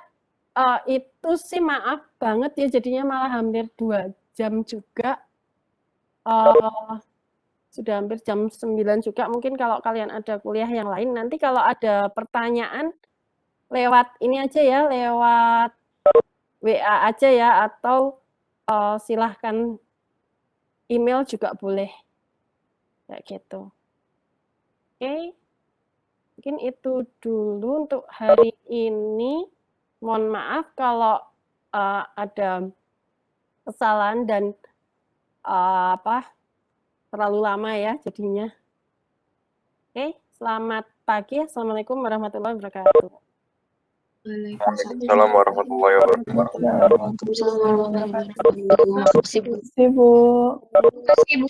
itu sih maaf banget ya jadinya malah hampir 2 jam juga. Sudah hampir jam 9 juga. Mungkin kalau kalian ada kuliah yang lain, nanti kalau ada pertanyaan lewat ini aja ya, lewat WA aja ya, atau silahkan email juga boleh. Kayak gitu. Oke. Mungkin itu dulu untuk hari ini. Mohon maaf kalau ada kesalahan dan terlalu lama ya jadinya. Oke, selamat pagi. Assalamualaikum warahmatullahi wabarakatuh. Waalaikumsalam warahmatullahi wabarakatuh. warahmatullahi wabarakatuh. Makasih, Bu. Terima kasih, Bu. Terima kasih, Bu.